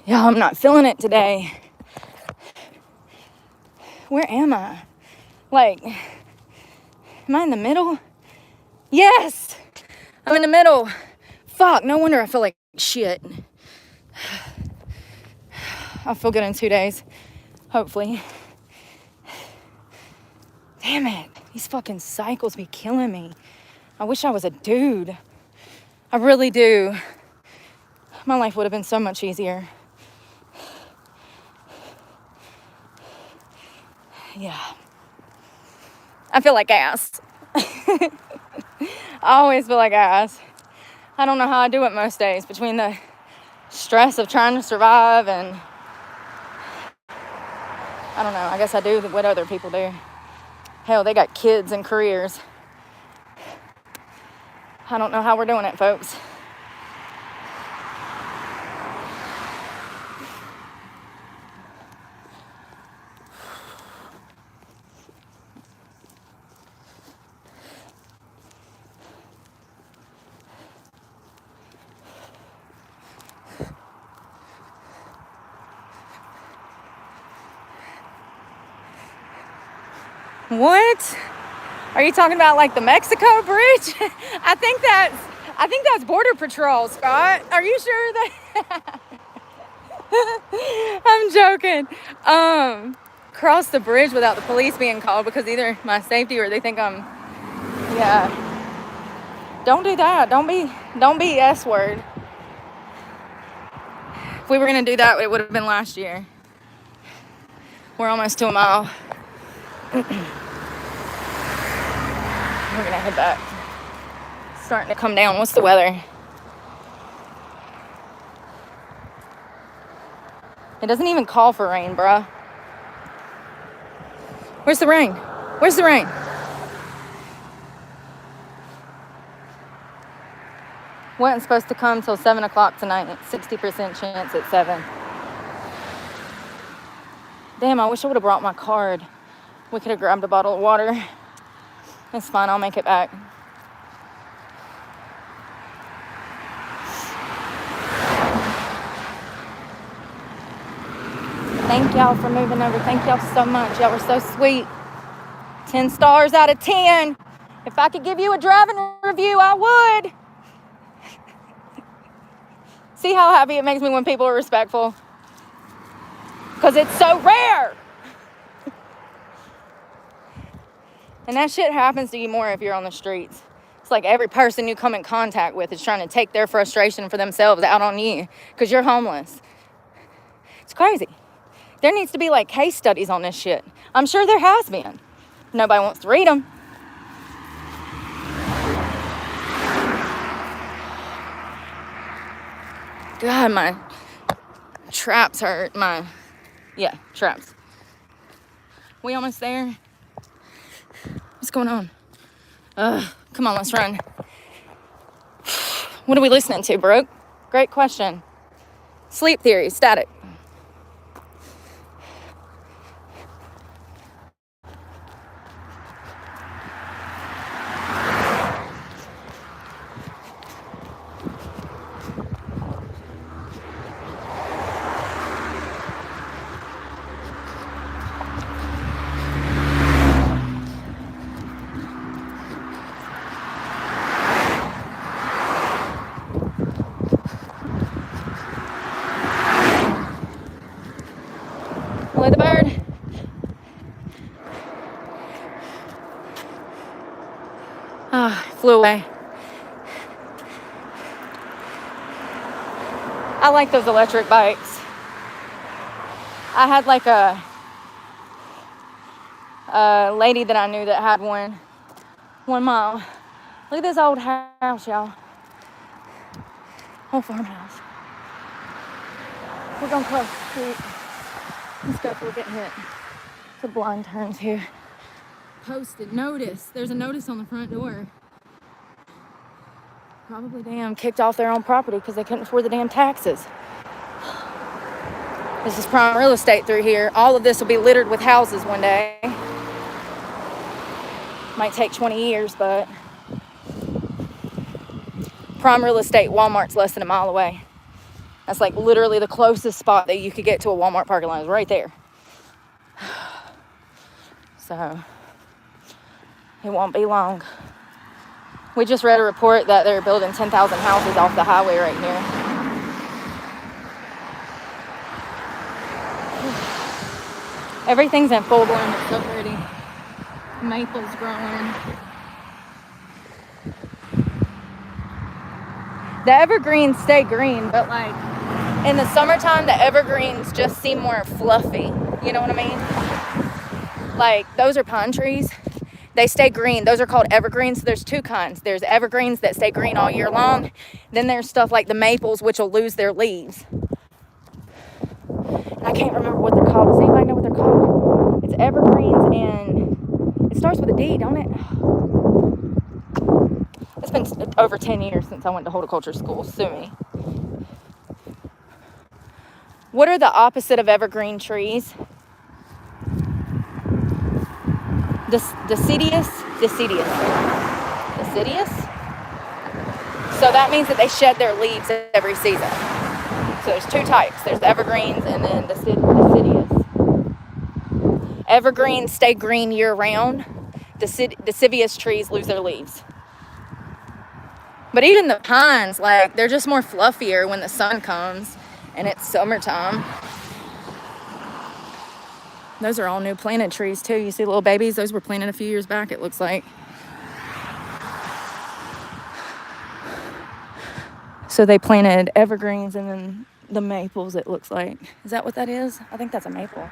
Y'all, I'm not feeling it today. Where am I? Like, am I in the middle? Yes! I'm in the middle. Fuck, no wonder I feel like shit. I'll feel good in 2 days. Hopefully. Damn it. These fucking cycles be killing me. I wish I was a dude. I really do. My life would have been so much easier. Yeah. I feel like ass. I always feel like ass. I don't know how I do it most days, between the stress of trying to survive and I don't know, I guess I do what other people do. Hell, they got kids and careers. I don't know how we're doing it, folks. What? Are you talking about like the Mexico bridge? I think that's Border Patrol, Scott. Are you sure that? I'm joking. Cross the bridge without the police being called because either my safety or they think I'm. Yeah. Don't do that. Don't be S word. If we were gonna do that, it would have been last year. We're almost to a mile. We're gonna head back. It's starting to come down. What's the weather? It doesn't even call for rain, bruh. Where's the rain? Where's the rain? Wasn't supposed to come till 7 o'clock tonight. 60% chance at 7. Damn, I wish I would have brought my card. We could have grabbed a bottle of water. It's fine, I'll make it back. Thank y'all for moving over. Thank y'all so much. Y'all were so sweet. 10 stars out of 10. If I could give you a driving review, I would. See how happy it makes me when people are respectful? Because it's so rare. And that shit happens to you more if you're on the streets. It's like every person you come in contact with is trying to take their frustration for themselves out on you because you're homeless. It's crazy. There needs to be like case studies on this shit. I'm sure there has been. Nobody wants to read them. God, my traps hurt. Traps. We almost there? What's going on? Come on, let's run. What are we listening to, Brooke? Great question. Sleep theory, static. Play the bird. Flew away. I like those electric bikes. I had like a lady that I knew that had one 1 mile. Look at this old house, y'all. Whole farmhouse. We're gonna cross the street. Let's go before we get hit. The blind turns here. Posted notice. There's a notice on the front door. Probably kicked off their own property because they couldn't afford the damn taxes. This is prime real estate through here. All of this will be littered with houses one day. Might take 20 years, but prime real estate, Walmart's less than a mile away. That's like literally the closest spot that you could get to a Walmart parking lot is right there. So it won't be long. We just read a report that they're building 10,000 houses off the highway right here. Everything's in full bloom. It's so pretty. Maple's growing. The evergreens stay green, but like in the summertime, the evergreens just seem more fluffy. You know what I mean? Like those are pine trees. They stay green. Those are called evergreens. There's two kinds. There's evergreens that stay green all year long. Then there's stuff like the maples, which will lose their leaves. And I can't remember what they're called. Does anybody know what they're called? It's evergreens and it starts with a D, don't it? It's been over 10 years since I went to horticulture school. Sue me. What are the opposite of evergreen trees? Deciduous? Deciduous. So that means that they shed their leaves every season. So there's two types. There's evergreens and then deciduous. Evergreens stay green year round. Deciduous trees lose their leaves. But even the pines, like, they're just more fluffier when the sun comes and it's summertime. Those are all new planted trees too. You see little babies? Those were planted a few years back, it looks like. So they planted evergreens and then the maples, it looks like. Is that what that is? I think that's a maple.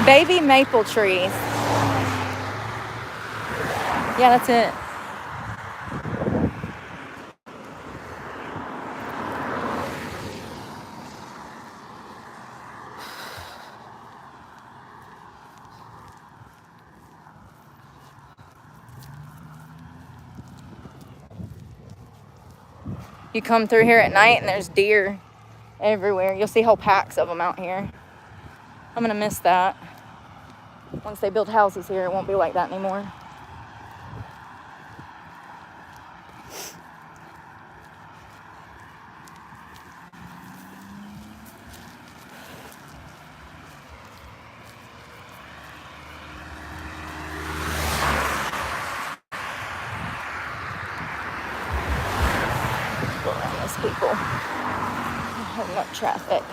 Baby maple trees. Yeah, that's it. You come through here at night and there's deer everywhere. You'll see whole packs of them out here. I'm gonna miss that. Once they build houses here, it won't be like that anymore. Go around those people. Holding up traffic.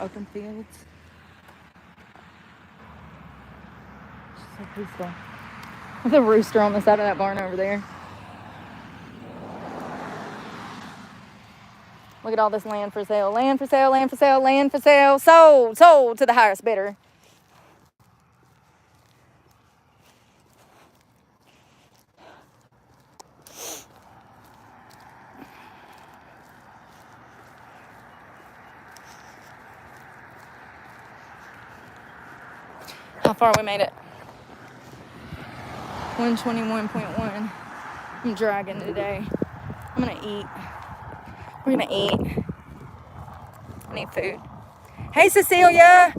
Open fields. So peaceful. There's a rooster on the side of that barn over there. Look at all this land for sale. Land for sale, land for sale, land for sale. Sold, sold to the highest bidder. How far we made it? 121.1. I'm dragging today. I'm gonna eat. We're gonna eat. I need food. Hey, Cecilia.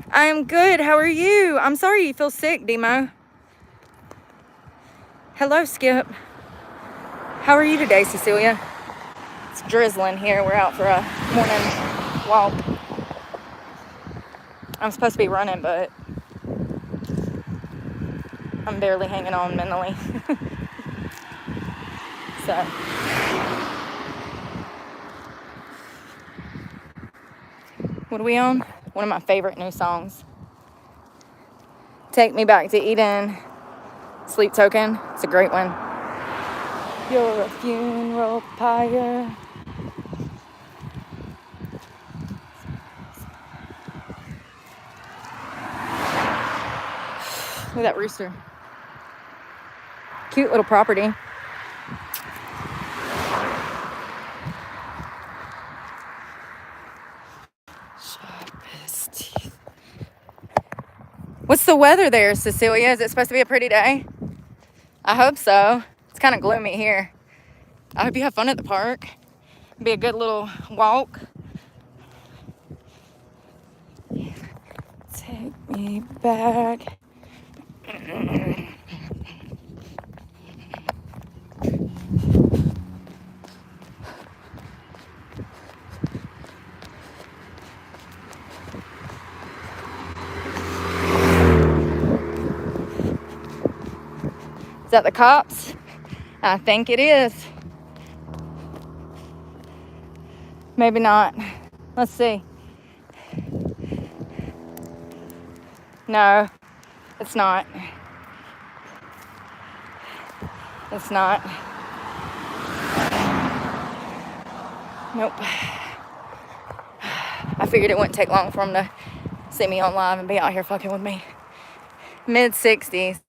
I am good. How are you? I'm sorry you feel sick, Demo. Hello, Skip. How are you today, Cecilia? It's drizzling here. We're out for a morning walk. I'm supposed to be running, but I'm barely hanging on mentally. So, what are we on? One of my favorite new songs. Take Me Back to Eden. Sleep Token. It's a great one. You're a funeral pyre. Look at that rooster. Cute little property. Sharpest teeth. What's the weather there, Cecilia? Is it supposed to be a pretty day? I hope so. It's kind of gloomy here. I hope you have fun at the park. It'll be a good little walk. Take me back. Is that the cops? I think it is. Maybe not. Let's see. No, it's not. It's not. Nope. I figured it wouldn't take long for them to see me on live and be out here fucking with me. Mid-60s.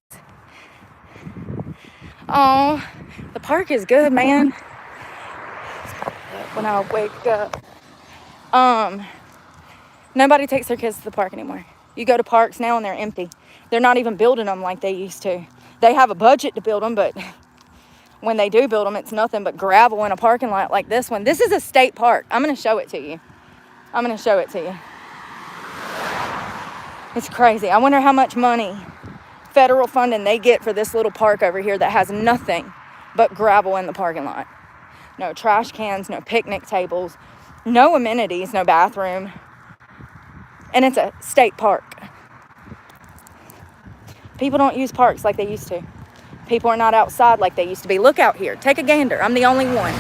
Oh, the park is good, man. When I wake up. Nobody takes their kids to the park anymore. You go to parks now and they're empty. They're not even building them like they used to. They have a budget to build them, but when they do build them, it's nothing but gravel in a parking lot like this one. This is a state park. I'm going to show it to you. It's crazy. I wonder how much money, federal funding, they get for this little park over here that has nothing but gravel in the parking lot. No trash cans, no picnic tables, no amenities, no bathroom. And it's a state park. People don't use parks like they used to. People are not outside like they used to be. Look out here. Take a gander. I'm the only one.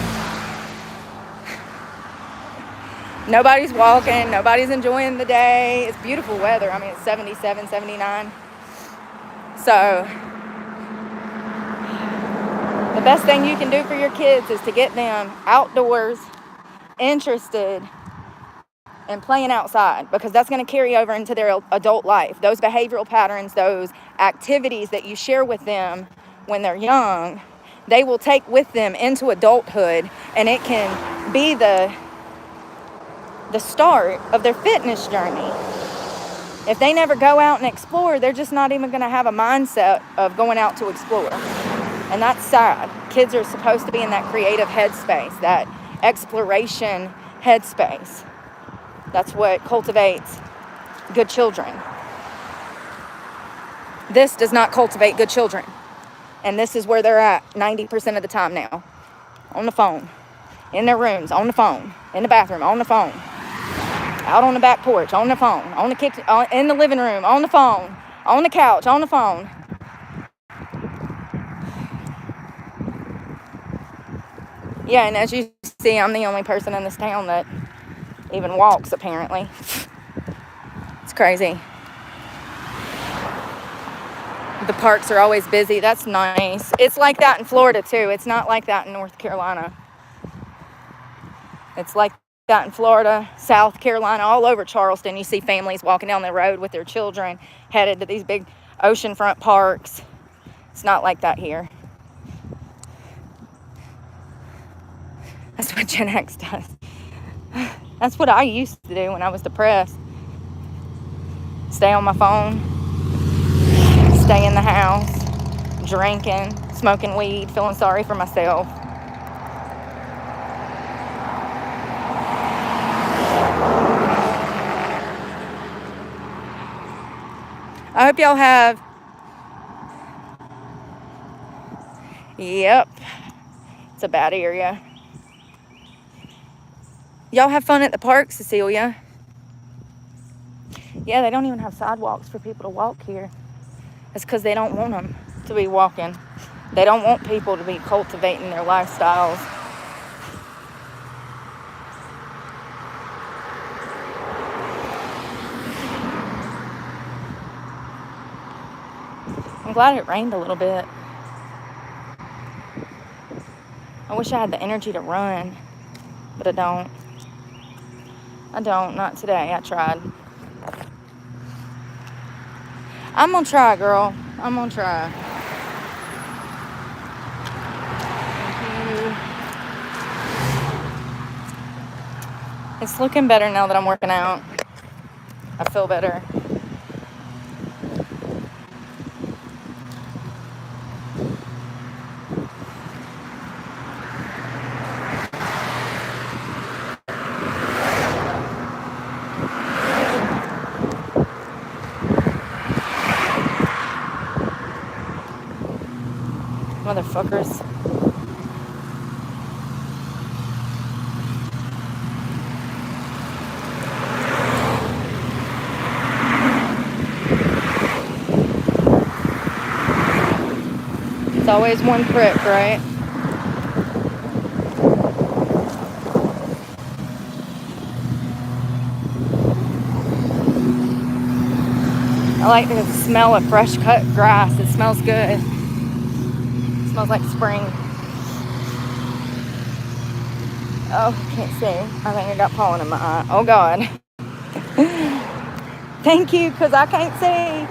Nobody's walking. Nobody's enjoying the day. It's beautiful weather. I mean, it's 77, 79. So, the best thing you can do for your kids is to get them outdoors, interested in playing outside, because that's going to carry over into their adult life. Those behavioral patterns, those activities that you share with them when they're young, they will take with them into adulthood, and it can be the start of their fitness journey. If they never go out and explore, they're just not even going to have a mindset of going out to explore. And that's sad. Kids are supposed to be in that creative headspace, that exploration headspace. That's what cultivates good children. This does not cultivate good children. And this is where they're at 90% of the time now. On the phone. In their rooms, on the phone. In the bathroom, on the phone. Out on the back porch, on the phone, on the kitchen, in the living room, on the phone, on the couch, on the phone. Yeah, and as you see, I'm the only person in this town that even walks, apparently. It's crazy. The parks are always busy. That's nice. It's like that in Florida, too. It's not like that in North Carolina. It's like that in Florida, South Carolina, all over Charleston. You see families walking down the road with their children headed to these big oceanfront parks. It's not like that here. That's what Gen X does. That's what I used to do when I was depressed. Stay on my phone, stay in the house, drinking, smoking weed, feeling sorry for myself. I hope y'all have... Yep. It's a bad area. Y'all have fun at the park, Cecilia. Yeah, they don't even have sidewalks for people to walk here. It's because they don't want them to be walking. They don't want people to be cultivating their lifestyles. I'm glad it rained a little bit. I wish I had the energy to run, but I don't. Not today. I tried. I'm gonna try, girl. I'm gonna try. It's looking better now that I'm working out. I feel better. Motherfuckers. It's always one prick, right? I like the smell of fresh cut grass. It smells good. It smells like spring. Oh, can't see. I think I got pollen in my eye. Oh, God. Thank you, because I can't see.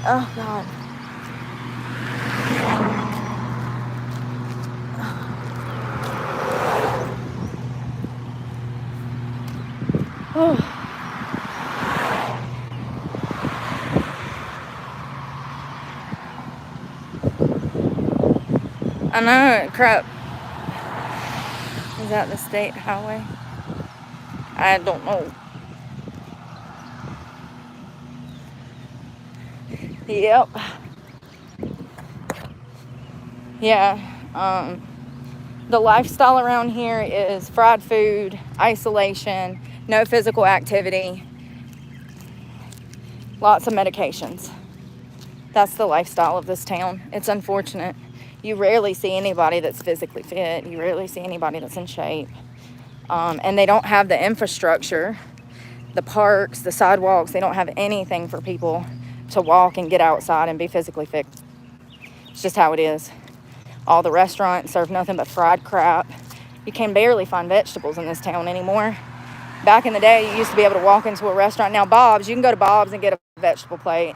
Oh, God. Oh. I know, crap. Is that the state highway? I don't know. Yep. Yeah. The lifestyle around here is fried food, isolation, no physical activity, lots of medications. That's the lifestyle of this town. It's unfortunate. You rarely see anybody that's physically fit. You rarely see anybody that's in shape. And they don't have the infrastructure, the parks, the sidewalks. They don't have anything for people to walk and get outside and be physically fit. It's just how it is. All the restaurants serve nothing but fried crap. You can barely find vegetables in this town anymore. Back in the day, you used to be able to walk into a restaurant. Now, Bob's, you can go to Bob's and get a vegetable plate.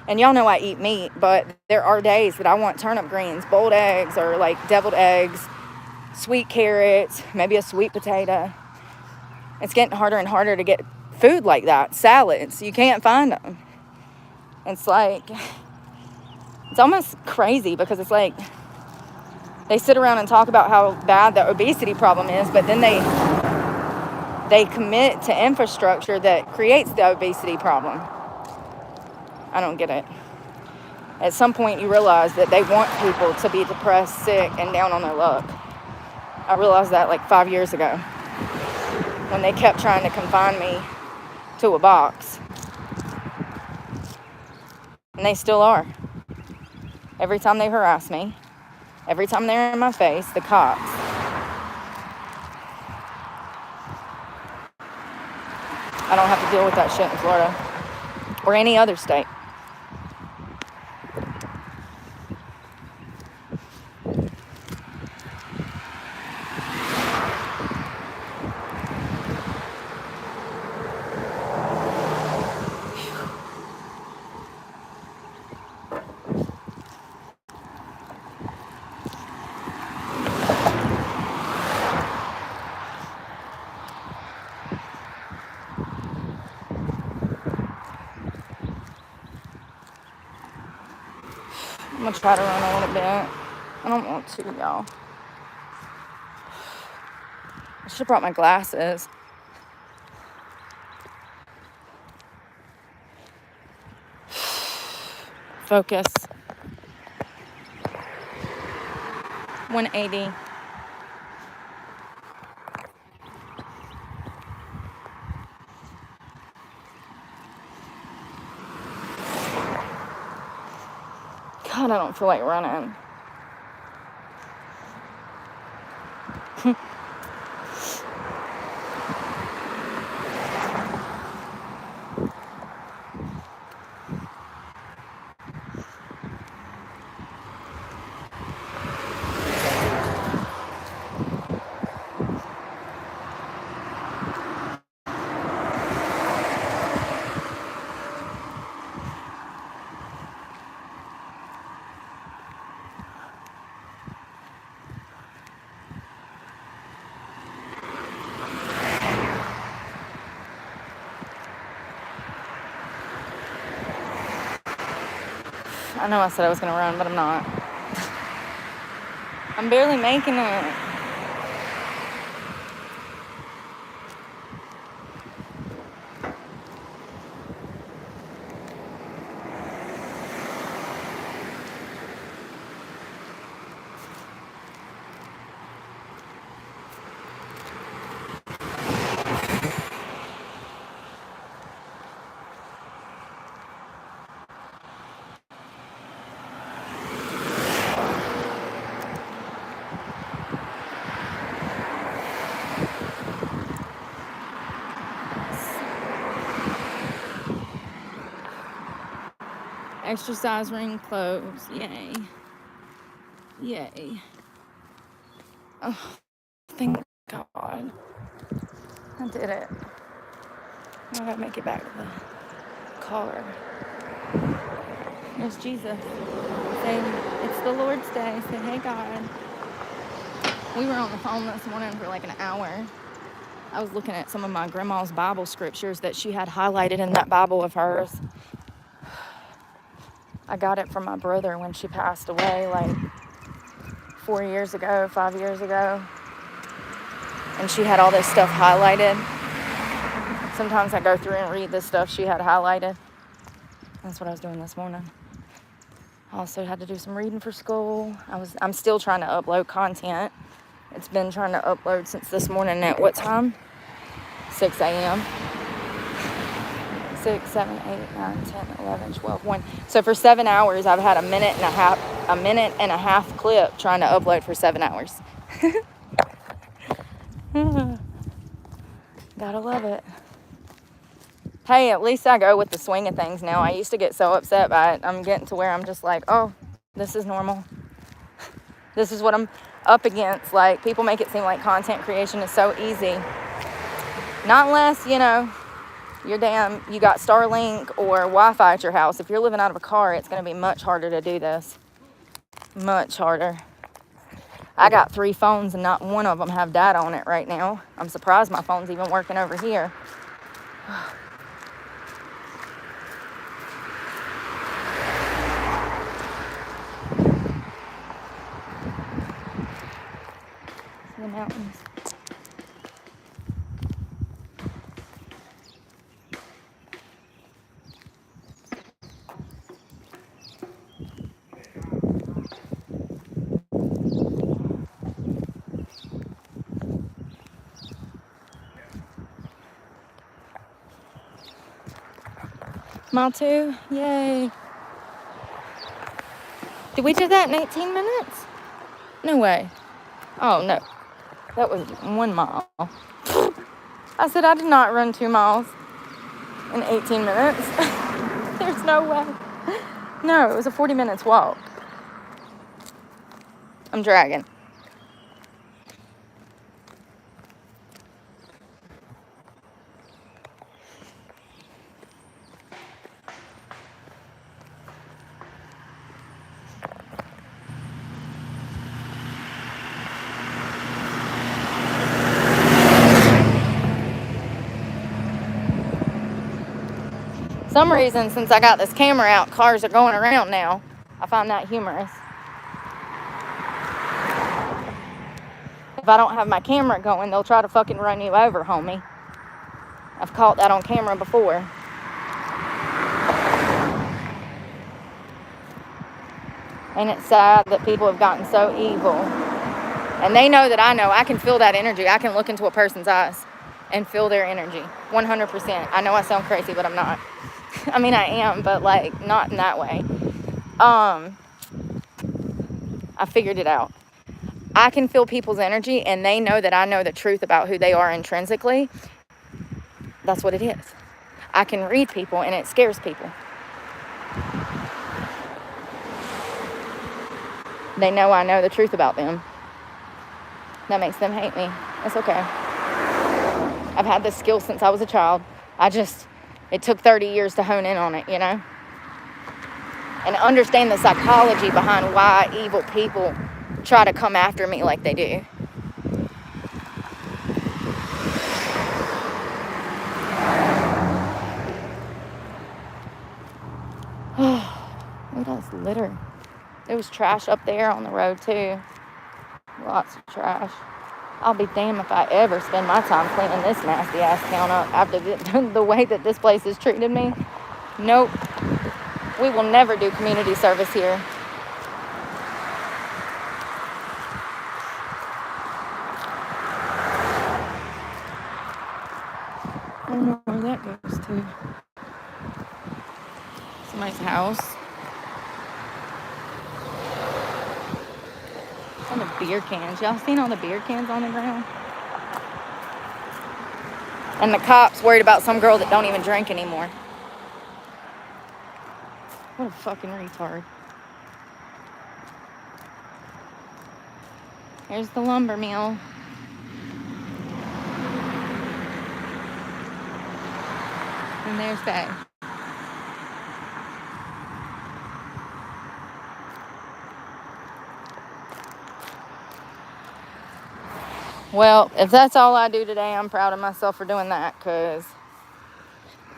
And y'all know I eat meat, but there are days that I want turnip greens, boiled eggs, or like deviled eggs, sweet carrots, maybe a sweet potato. It's getting harder and harder to get food like that. Salads, you can't find them. It's like, it's almost crazy because it's like they sit around and talk about how bad the obesity problem is, but then they commit to infrastructure that creates the obesity problem. I don't get it. At some point, you realize that they want people to be depressed, sick, and down on their luck. I realized that like 5 years ago when they kept trying to confine me to a box. And they still are. Every time they harass me, every time they're in my face, the cops. I don't have to deal with that shit in Florida or any other state. I'm gonna try to run a little bit. I don't want to, y'all. I should have brought my glasses. Focus. 180. God, I don't feel like running. I know I said I was going to run, but I'm not. I'm barely making it. Exercise ring closed. Yay. Yay. Oh, thank God. I did it. I gotta make it back to the car. There's Jesus. Say, it's the Lord's Day. Say, hey, God. We were on the phone this morning for like an hour. I was looking at some of my grandma's Bible scriptures that she had highlighted in that Bible of hers. I got it from my brother when she passed away like 4 years ago, 5 years ago. And she had all this stuff highlighted. Sometimes I go through and read the stuff she had highlighted. That's what I was doing this morning. I also had to do some reading for school. I'm still trying to upload content. It's been trying to upload since this morning at what time? 6 a.m. 6, 7, 8, 9, 10, 11, 12, 1. So for 7 hours, I've had a minute and a half clip trying to upload for 7 hours. Gotta love it. Hey, at least I go with the swing of things now. I used to get so upset by it. I'm getting to where I'm just like, oh, this is normal. This is what I'm up against. Like, people make it seem like content creation is so easy. Not unless, you know, you got Starlink or Wi-Fi at your house. If you're living out of a car, it's going to be much harder to do this. Much harder. I got 3 phones and not one of them have data on it right now. I'm surprised my phone's even working over here. The mountains. Mile 2? Yay. Did we do that in 18 minutes? No way. Oh, no. That was 1 mile. I said I did not run 2 miles in 18 minutes. There's no way. No, it was a 40 minutes walk. I'm dragging. Some reason, since I got this camera out, cars are going around now. I find that humorous. If I don't have my camera going, they'll try to fucking run you over, homie. I've caught that on camera before. And it's sad that people have gotten so evil. And they know that I know. I can feel that energy. I can look into a person's eyes and feel their energy. 100%. I know I sound crazy, but I'm not. I mean, I am, but like, not in that way. I figured it out. I can feel people's energy, and they know that I know the truth about who they are intrinsically. That's what it is. I can read people, and it scares people. They know I know the truth about them. That makes them hate me. It's okay. I've had this skill since I was a child. It took 30 years to hone in on it, you know? And understand the psychology behind why evil people try to come after me like they do. Look at all this litter. There was trash up there on the road too. Lots of trash. I'll be damned if I ever spend my time cleaning this nasty ass town up after the way that this place has treated me. Nope. We will never do community service here. I don't know where that goes to. Somebody's house. All the beer cans. Y'all seen all the beer cans on the ground? And the cops worried about some girl that don't even drink anymore. What a fucking retard. Here's the lumber mill. And there's Faye. Well, if that's all I do today, I'm proud of myself for doing that, because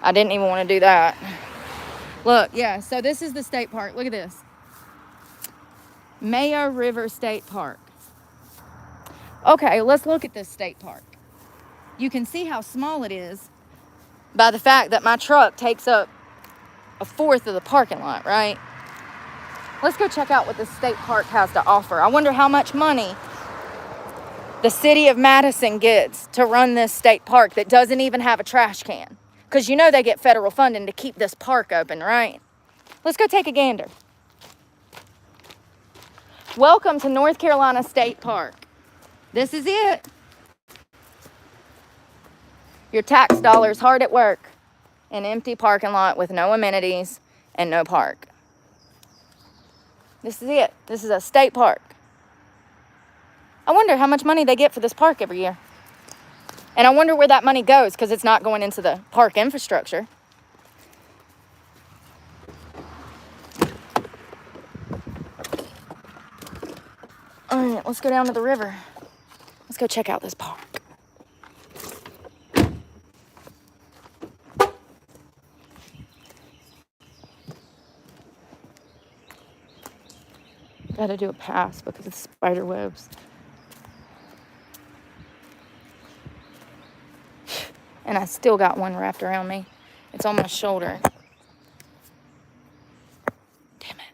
I didn't even want to do that. Look, yeah, so this is the state park. Look at this. Mayo River State Park. Okay, let's look at this state park. You can see how small it is by the fact that my truck takes up 1/4 of the parking lot, right? Let's go check out what the state park has to offer. I wonder how much money the city of Madison gets to run this state park that doesn't even have a trash can. Because you know they get federal funding to keep this park open, right? Let's go take a gander. Welcome to North Carolina State Park. This is it. Your tax dollars hard at work. An empty parking lot with no amenities and no park. This is it. This is a state park. I wonder how much money they get for this park every year. And I wonder where that money goes, because it's not going into the park infrastructure. All right, let's go down to the river. Let's go check out this park. Gotta do a pass because of spider webs. And I still got one wrapped around me. It's on my shoulder. Damn it.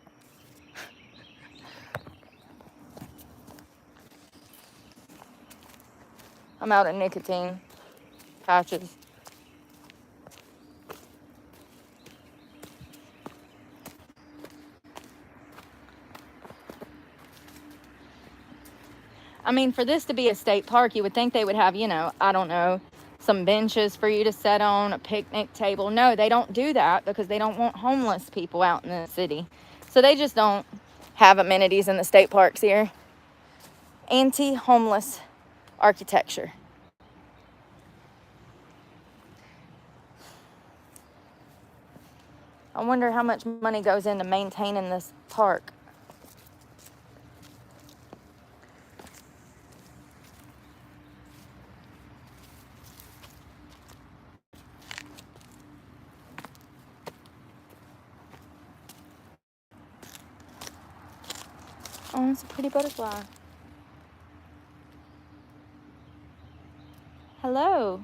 I'm out of nicotine patches. I mean, for this to be a state park, you would think they would have, you know, I don't know, some benches for you to sit on, a picnic table. No, they don't do that because they don't want homeless people out in the city. So they just don't have amenities in the state parks here. Anti-homeless architecture. I wonder how much money goes into maintaining this park. Oh, it's a pretty butterfly. Hello.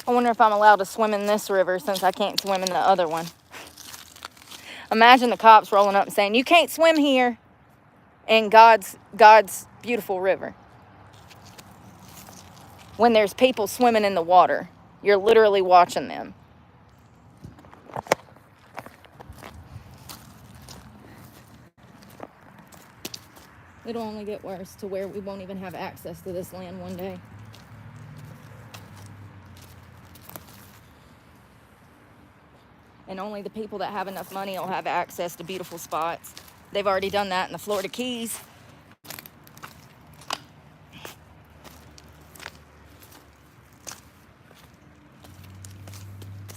I wonder if I'm allowed to swim in this river since I can't swim in the other one. Imagine the cops rolling up and saying, you can't swim here in God's beautiful river. When there's people swimming in the water, you're literally watching them. It'll only get worse to where we won't even have access to this land one day. And only the people that have enough money will have access to beautiful spots. They've already done that in the Florida Keys.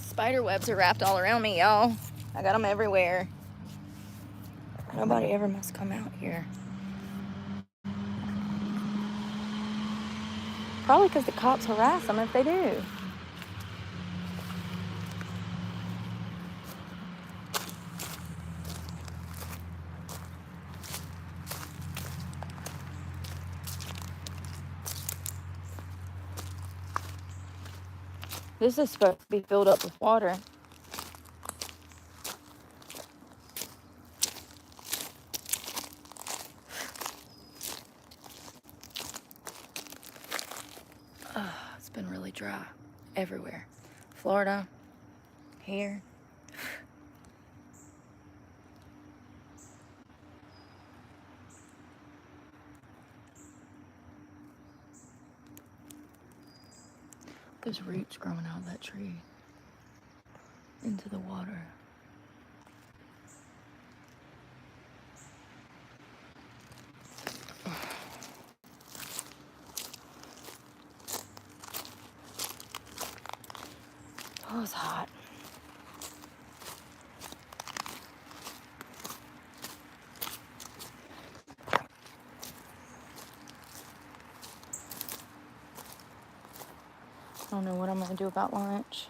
Spider webs are wrapped all around me, y'all. I got them everywhere. Nobody ever must come out here. Probably because the cops harass them if they do. This is supposed to be filled up with water. It's been really dry everywhere. Florida, here. There's roots growing out of that tree into the water. Oh, it's hot. I don't know what I'm going to do about lunch.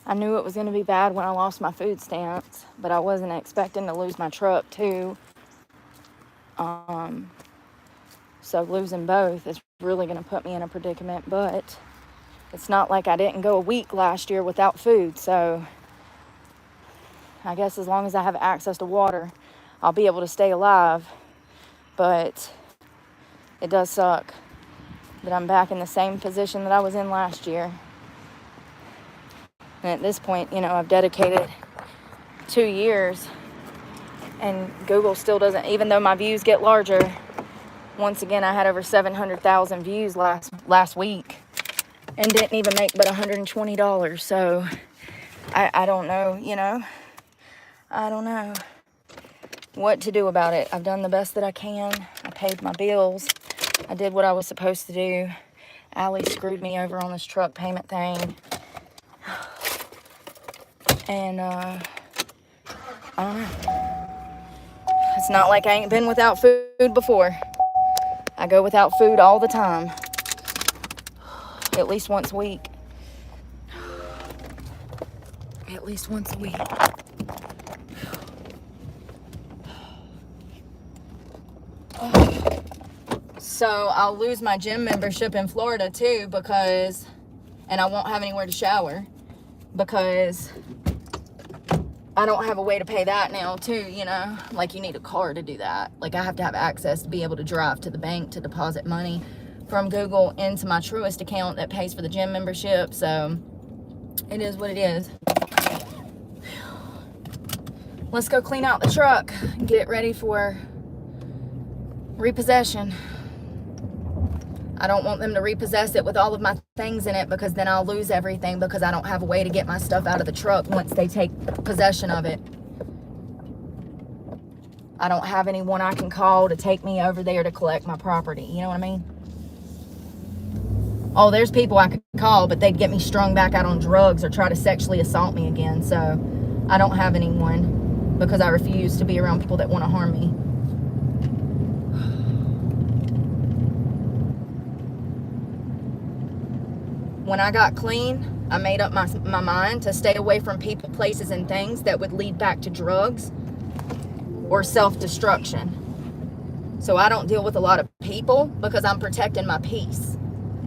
I knew it was going to be bad when I lost my food stamps, but I wasn't expecting to lose my truck too. So losing both is really going to put me in a predicament, but it's not like I didn't go a week last year without food, so I guess as long as I have access to water, I'll be able to stay alive. But it does suck that I'm back in the same position that I was in last year. And at this point, you know, I've dedicated 2 years, and Google still doesn't, even though my views get larger. Once again, I had over 700,000 views last week and didn't even make but $120. So I don't know, you know, I don't know what to do about it. I've done the best that I can. I paid my bills. I did what I was supposed to do. Allie screwed me over on this truck payment thing. And, I don't know. It's not like I ain't been without food before. I go without food all the time. At least once a week. At least once a week. So I'll lose my gym membership in Florida too, because, and I won't have anywhere to shower because I don't have a way to pay that now too, you know. Like, you need a car to do that. Like, I have to have access to be able to drive to the bank to deposit money from Google into my Truist account that pays for the gym membership. So it is what it is. Let's go clean out the truck and get it ready for repossession. I don't want them to repossess it with all of my things in it, because then I'll lose everything, because I don't have a way to get my stuff out of the truck once they take possession of it. I don't have anyone I can call to take me over there to collect my property. You know what I mean? Oh, there's people I could call, but they'd get me strung back out on drugs or try to sexually assault me again. So I don't have anyone, because I refuse to be around people that want to harm me. When I got clean, I made up my mind to stay away from people, places, and things that would lead back to drugs or self-destruction. So I don't deal with a lot of people, because I'm protecting my peace.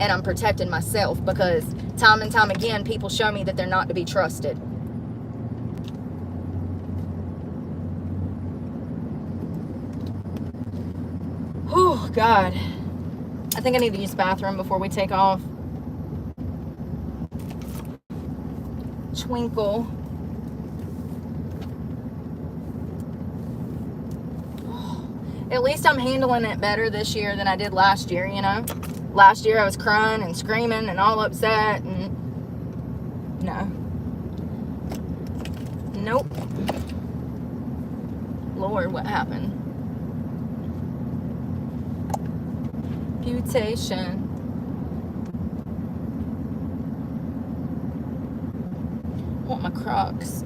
And I'm protecting myself, because time and time again, people show me that they're not to be trusted. Oh, God. I think I need to use the bathroom before we take off. Twinkle. At least I'm handling it better this year than I did last year, you know? Last year I was crying and screaming and all upset, and no. Nope. Lord, what happened? Mutation. I want my Crocs.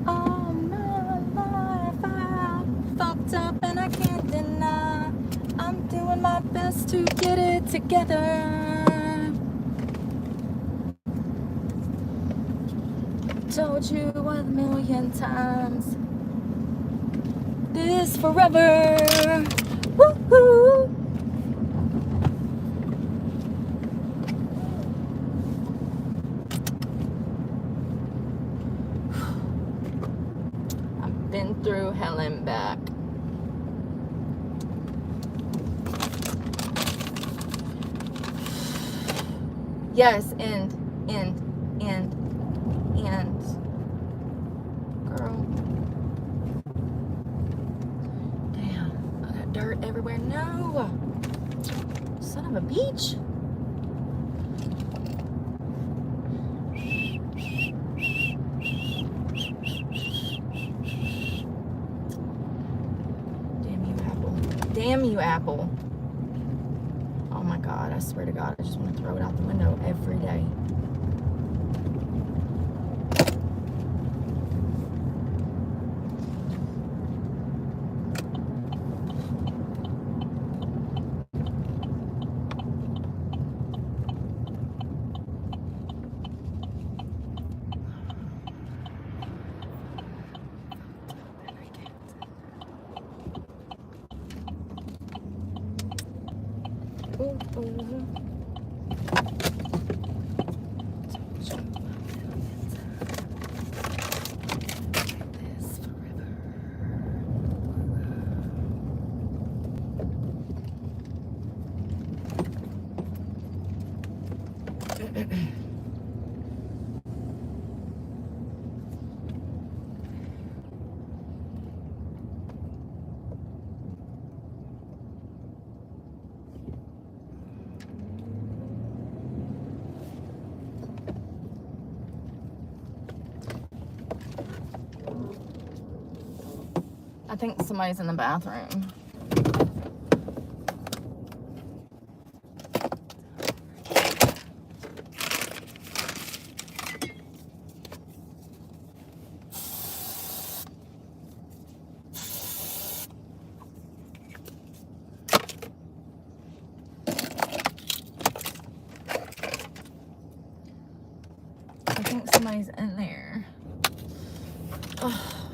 All my life I fucked up and I can't deny. I'm doing my best to get it together. Told you 1,000,000 times. This forever. Woohoo! I've been through hell and back. Yes, and girl. Damn, I got dirt everywhere. No, son of a bitch. Damn you, Apple. Oh my God, I swear to God, I just want to throw it out the window every day. I think somebody's in the bathroom. somebody's in there. Oh.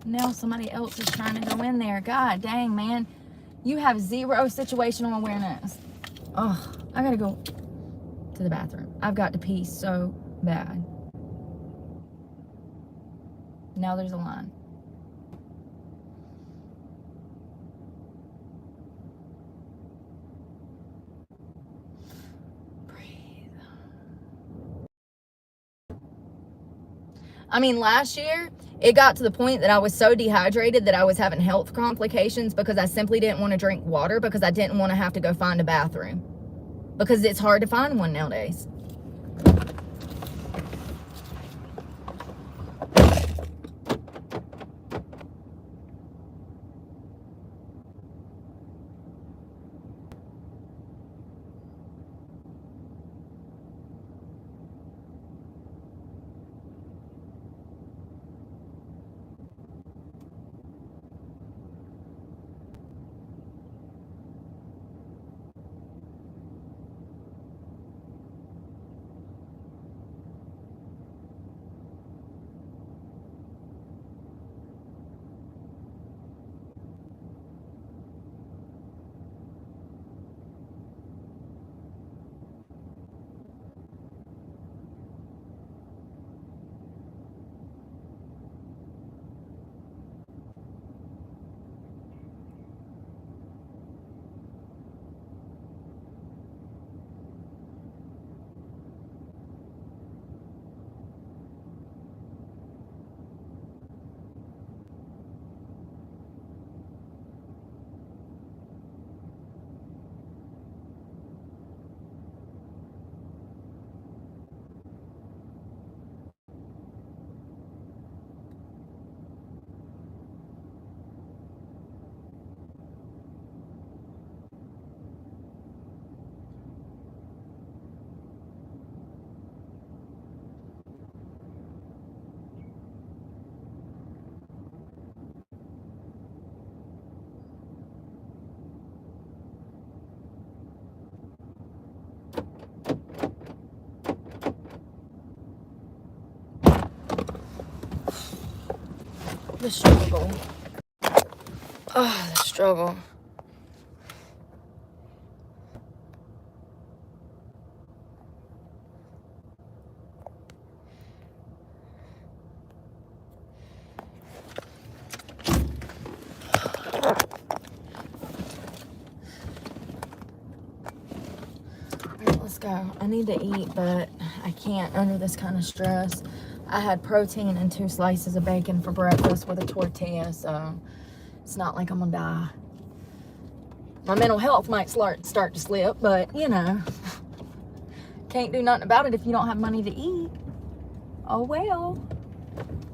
Now somebody else is trying to go in there. God dang, man. You have zero situational awareness. Oh, I gotta go to the bathroom. I've got to pee so bad. Now there's a line. Breathe. I mean, last year, it got to the point that I was so dehydrated that I was having health complications because I simply didn't want to drink water because I didn't want to have to go find a bathroom. Because it's hard to find one nowadays. The struggle. Oh, the struggle. Alright, let's go. I need to eat, but I can't under this kind of stress. I had protein and 2 slices of bacon for breakfast with a tortilla, so it's not like I'm gonna die. My mental health might start to slip, but you know, can't do nothing about it if you don't have money to eat. Oh well.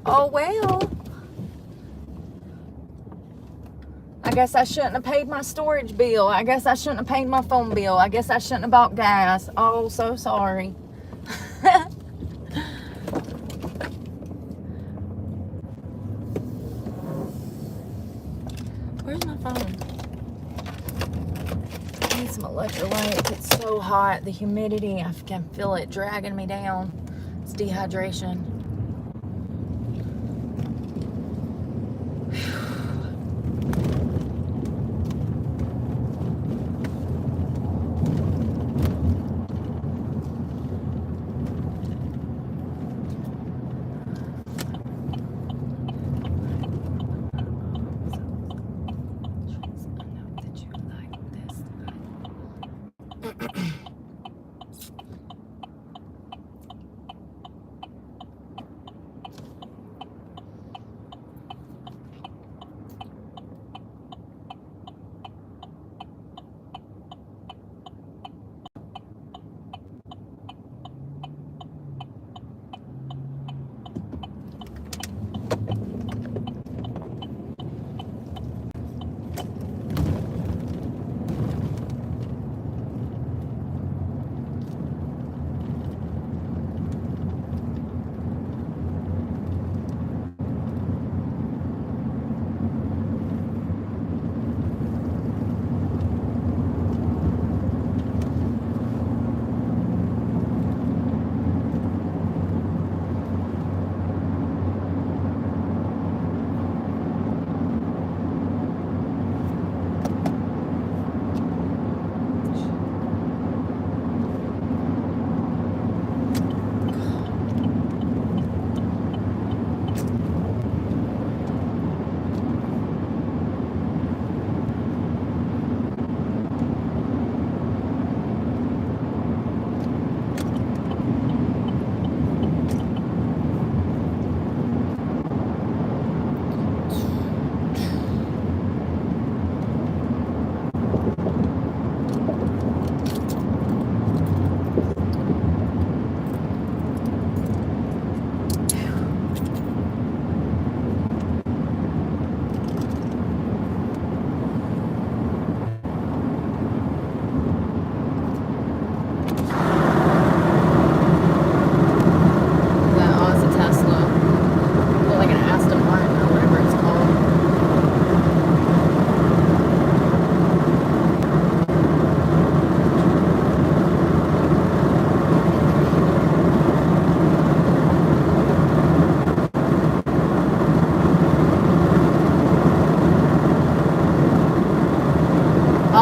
Oh well. I guess I shouldn't have paid my storage bill. I guess I shouldn't have paid my phone bill. I guess I shouldn't have bought gas. Oh, so sorry. Where's my phone? I need some electrolytes. It's so hot. The humidity, I can feel it dragging me down. It's dehydration.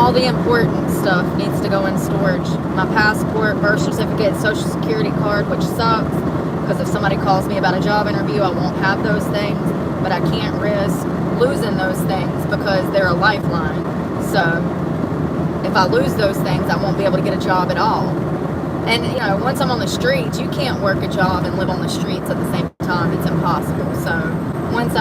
All the important stuff needs to go in storage. My passport, birth certificate, social security card, which sucks because if somebody calls me about a job interview, I won't have those things, but I can't risk losing those things because they're a lifeline. So if I lose those things, I won't be able to get a job at all. And you know, once I'm on the streets, you can't work a job and live on the streets at the same time. It's impossible. So once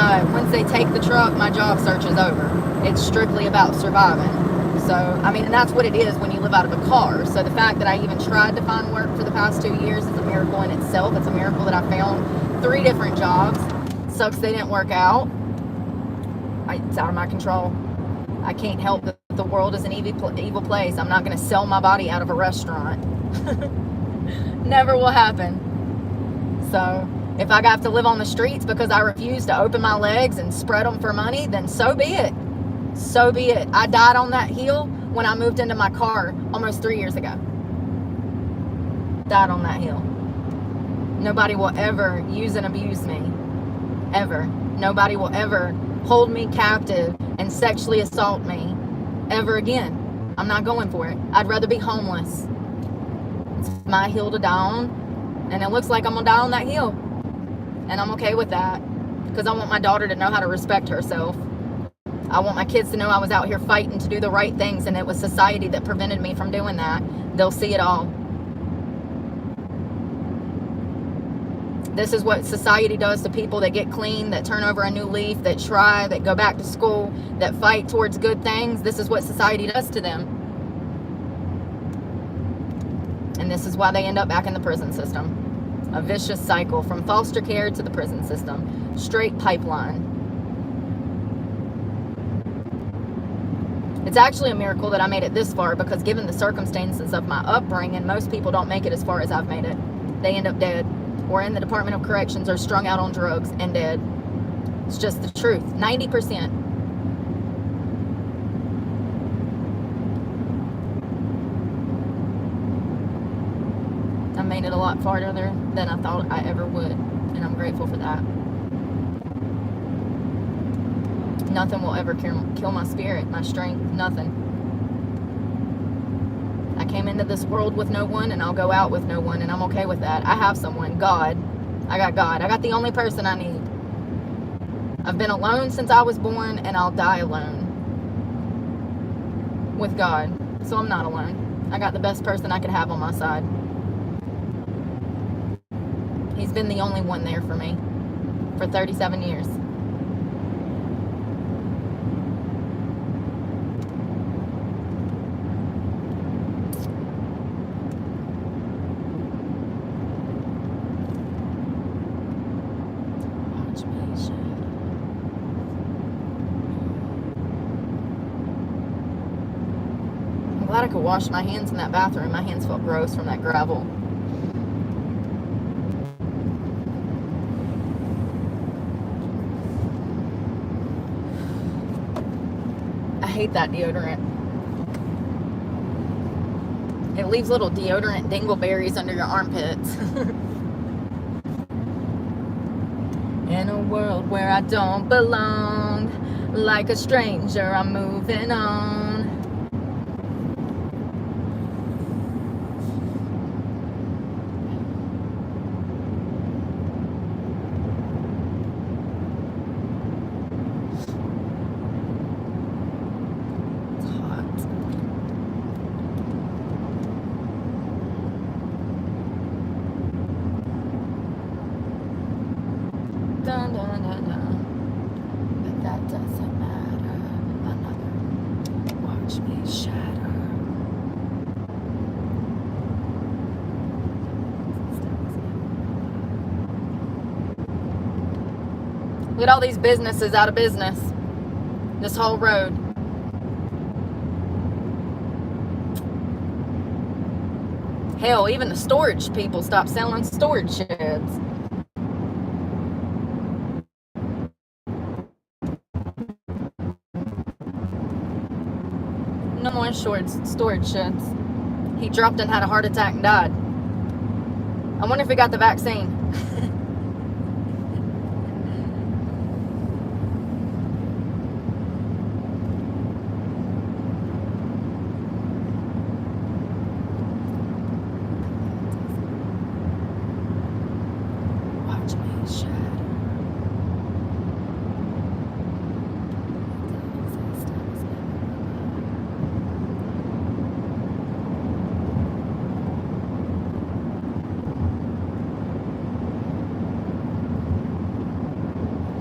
they take the truck, my job search is over. It's strictly about surviving. So, I mean, and that's what it is when you live out of a car. So the fact that I even tried to find work for the past 2 years is a miracle in itself. It's a miracle that I found 3 different jobs. Sucks they didn't work out. It's out of my control. I can't help that the world is an evil place. I'm not going to sell my body out of a restaurant. Never will happen. So if I have to live on the streets because I refuse to open my legs and spread them for money, then so be it. So be it. I died on that hill when I moved into my car almost 3 years ago. Died on that hill. Nobody will ever use and abuse me. Ever. Nobody will ever hold me captive and sexually assault me ever again. I'm not going for it. I'd rather be homeless. It's my hill to die on, and it looks like I'm gonna die on that hill. And I'm okay with that because I want my daughter to know how to respect herself. I want my kids to know I was out here fighting to do the right things, and it was society that prevented me from doing that. They'll see it all. This is what society does to people that get clean, that turn over a new leaf, that try, that go back to school, that fight towards good things. This is what society does to them. And this is why they end up back in the prison system. A vicious cycle from foster care to the prison system. Straight pipeline. It's actually a miracle that I made it this far because given the circumstances of my upbringing, most people don't make it as far as I've made it. They end up dead or in the Department of Corrections or strung out on drugs and dead. It's just the truth. 90%. I made it a lot farther than I thought I ever would, and I'm grateful for that. Nothing will ever kill my spirit, my strength, nothing. I came into this world with no one, and I'll go out with no one, and I'm okay with that. I have someone, God. I got God. I got the only person I need. I've been alone since I was born, and I'll die alone. With God. So I'm not alone. I got the best person I could have on my side. He's been the only one there for me for 37 years. I'm glad I could wash my hands in that bathroom. My hands felt gross from that gravel. I hate that deodorant. It leaves little deodorant dingleberries under your armpits. In a world where I don't belong, like a stranger, I'm moving on. Dun, dun, dun, dun. But that doesn't matter. Another watch me shatter. Look at all these businesses out of business. This whole road. Hell, even the storage people stopped selling storage sheds. No more storage sheds. He dropped and had a heart attack and died. I wonder if he got the vaccine.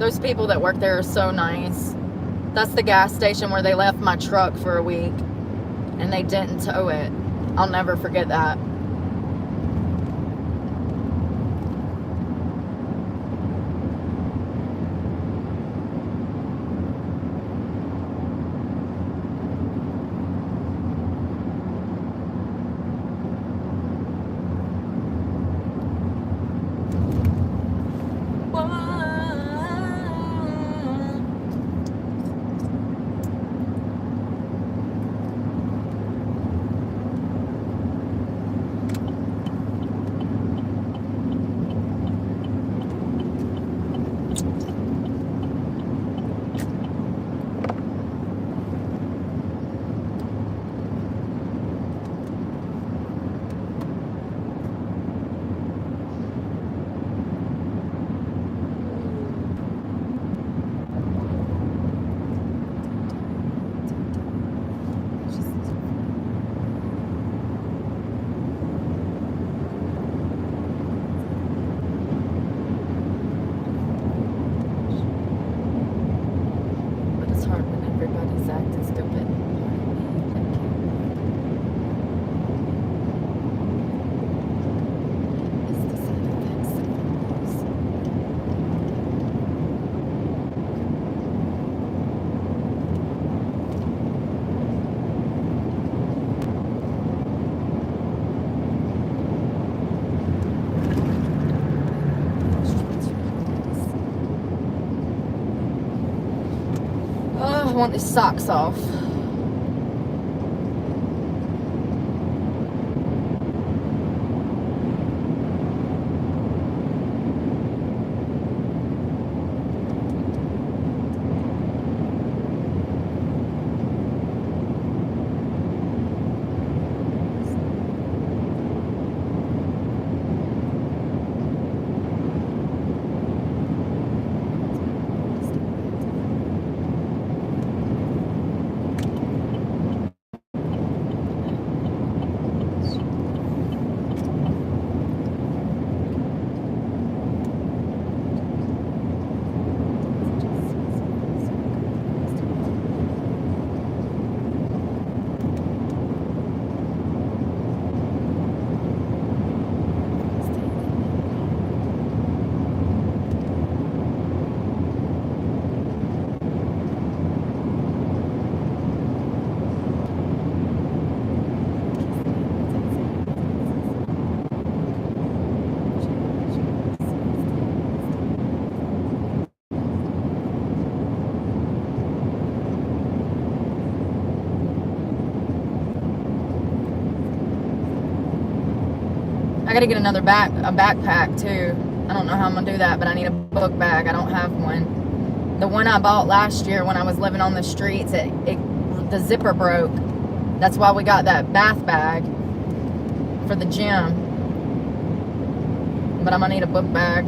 Those people that work there are so nice. That's the gas station where they left my truck for a week and they didn't tow it. I'll never forget that. I want these socks off. I gotta get a backpack too. I don't know how I'm gonna do that, but I need a book bag. I don't have one. The one I bought last year when I was living on the streets, the zipper broke. That's why we got that bath bag for the gym. But I'm gonna need a book bag.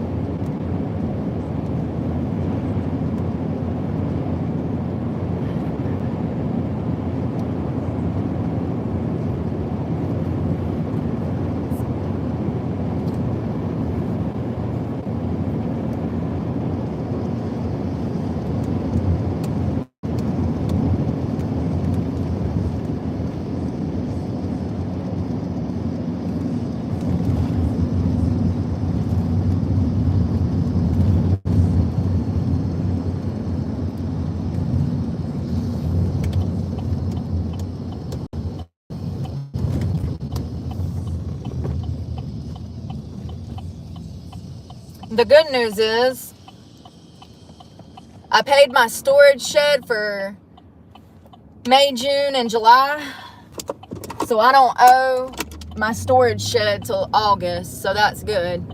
The good news is I paid my storage shed for May, June, and July. So I don't owe my storage shed till August. So that's good.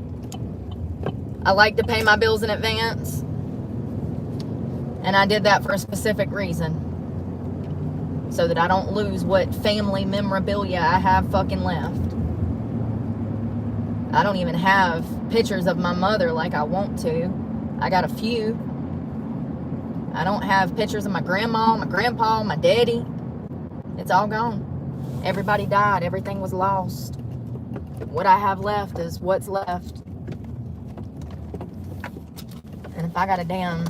I like to pay my bills in advance. And I did that for a specific reason. So that I don't lose what family memorabilia I have fucking left. I don't even have pictures of my mother like I want to. I got a few. I don't have pictures of my grandma, my grandpa, my daddy. It's all gone. Everybody died. Everything was lost. What I have left is what's left. And if I got to damn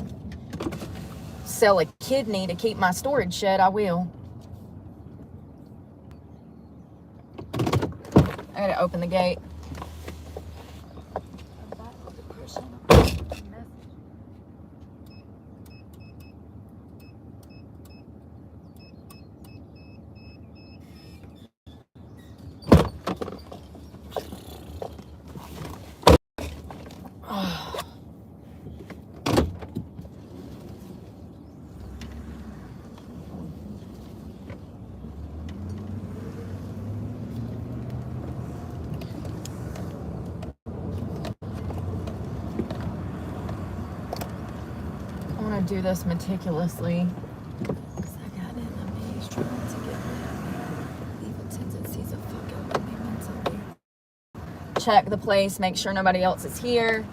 sell a kidney to keep my storage shed, I will. I gotta open the gate. I want to do this meticulously. Because I got enemies trying to get me. Evil tendencies of fucking with me mentally. Check the place, make sure nobody else is here.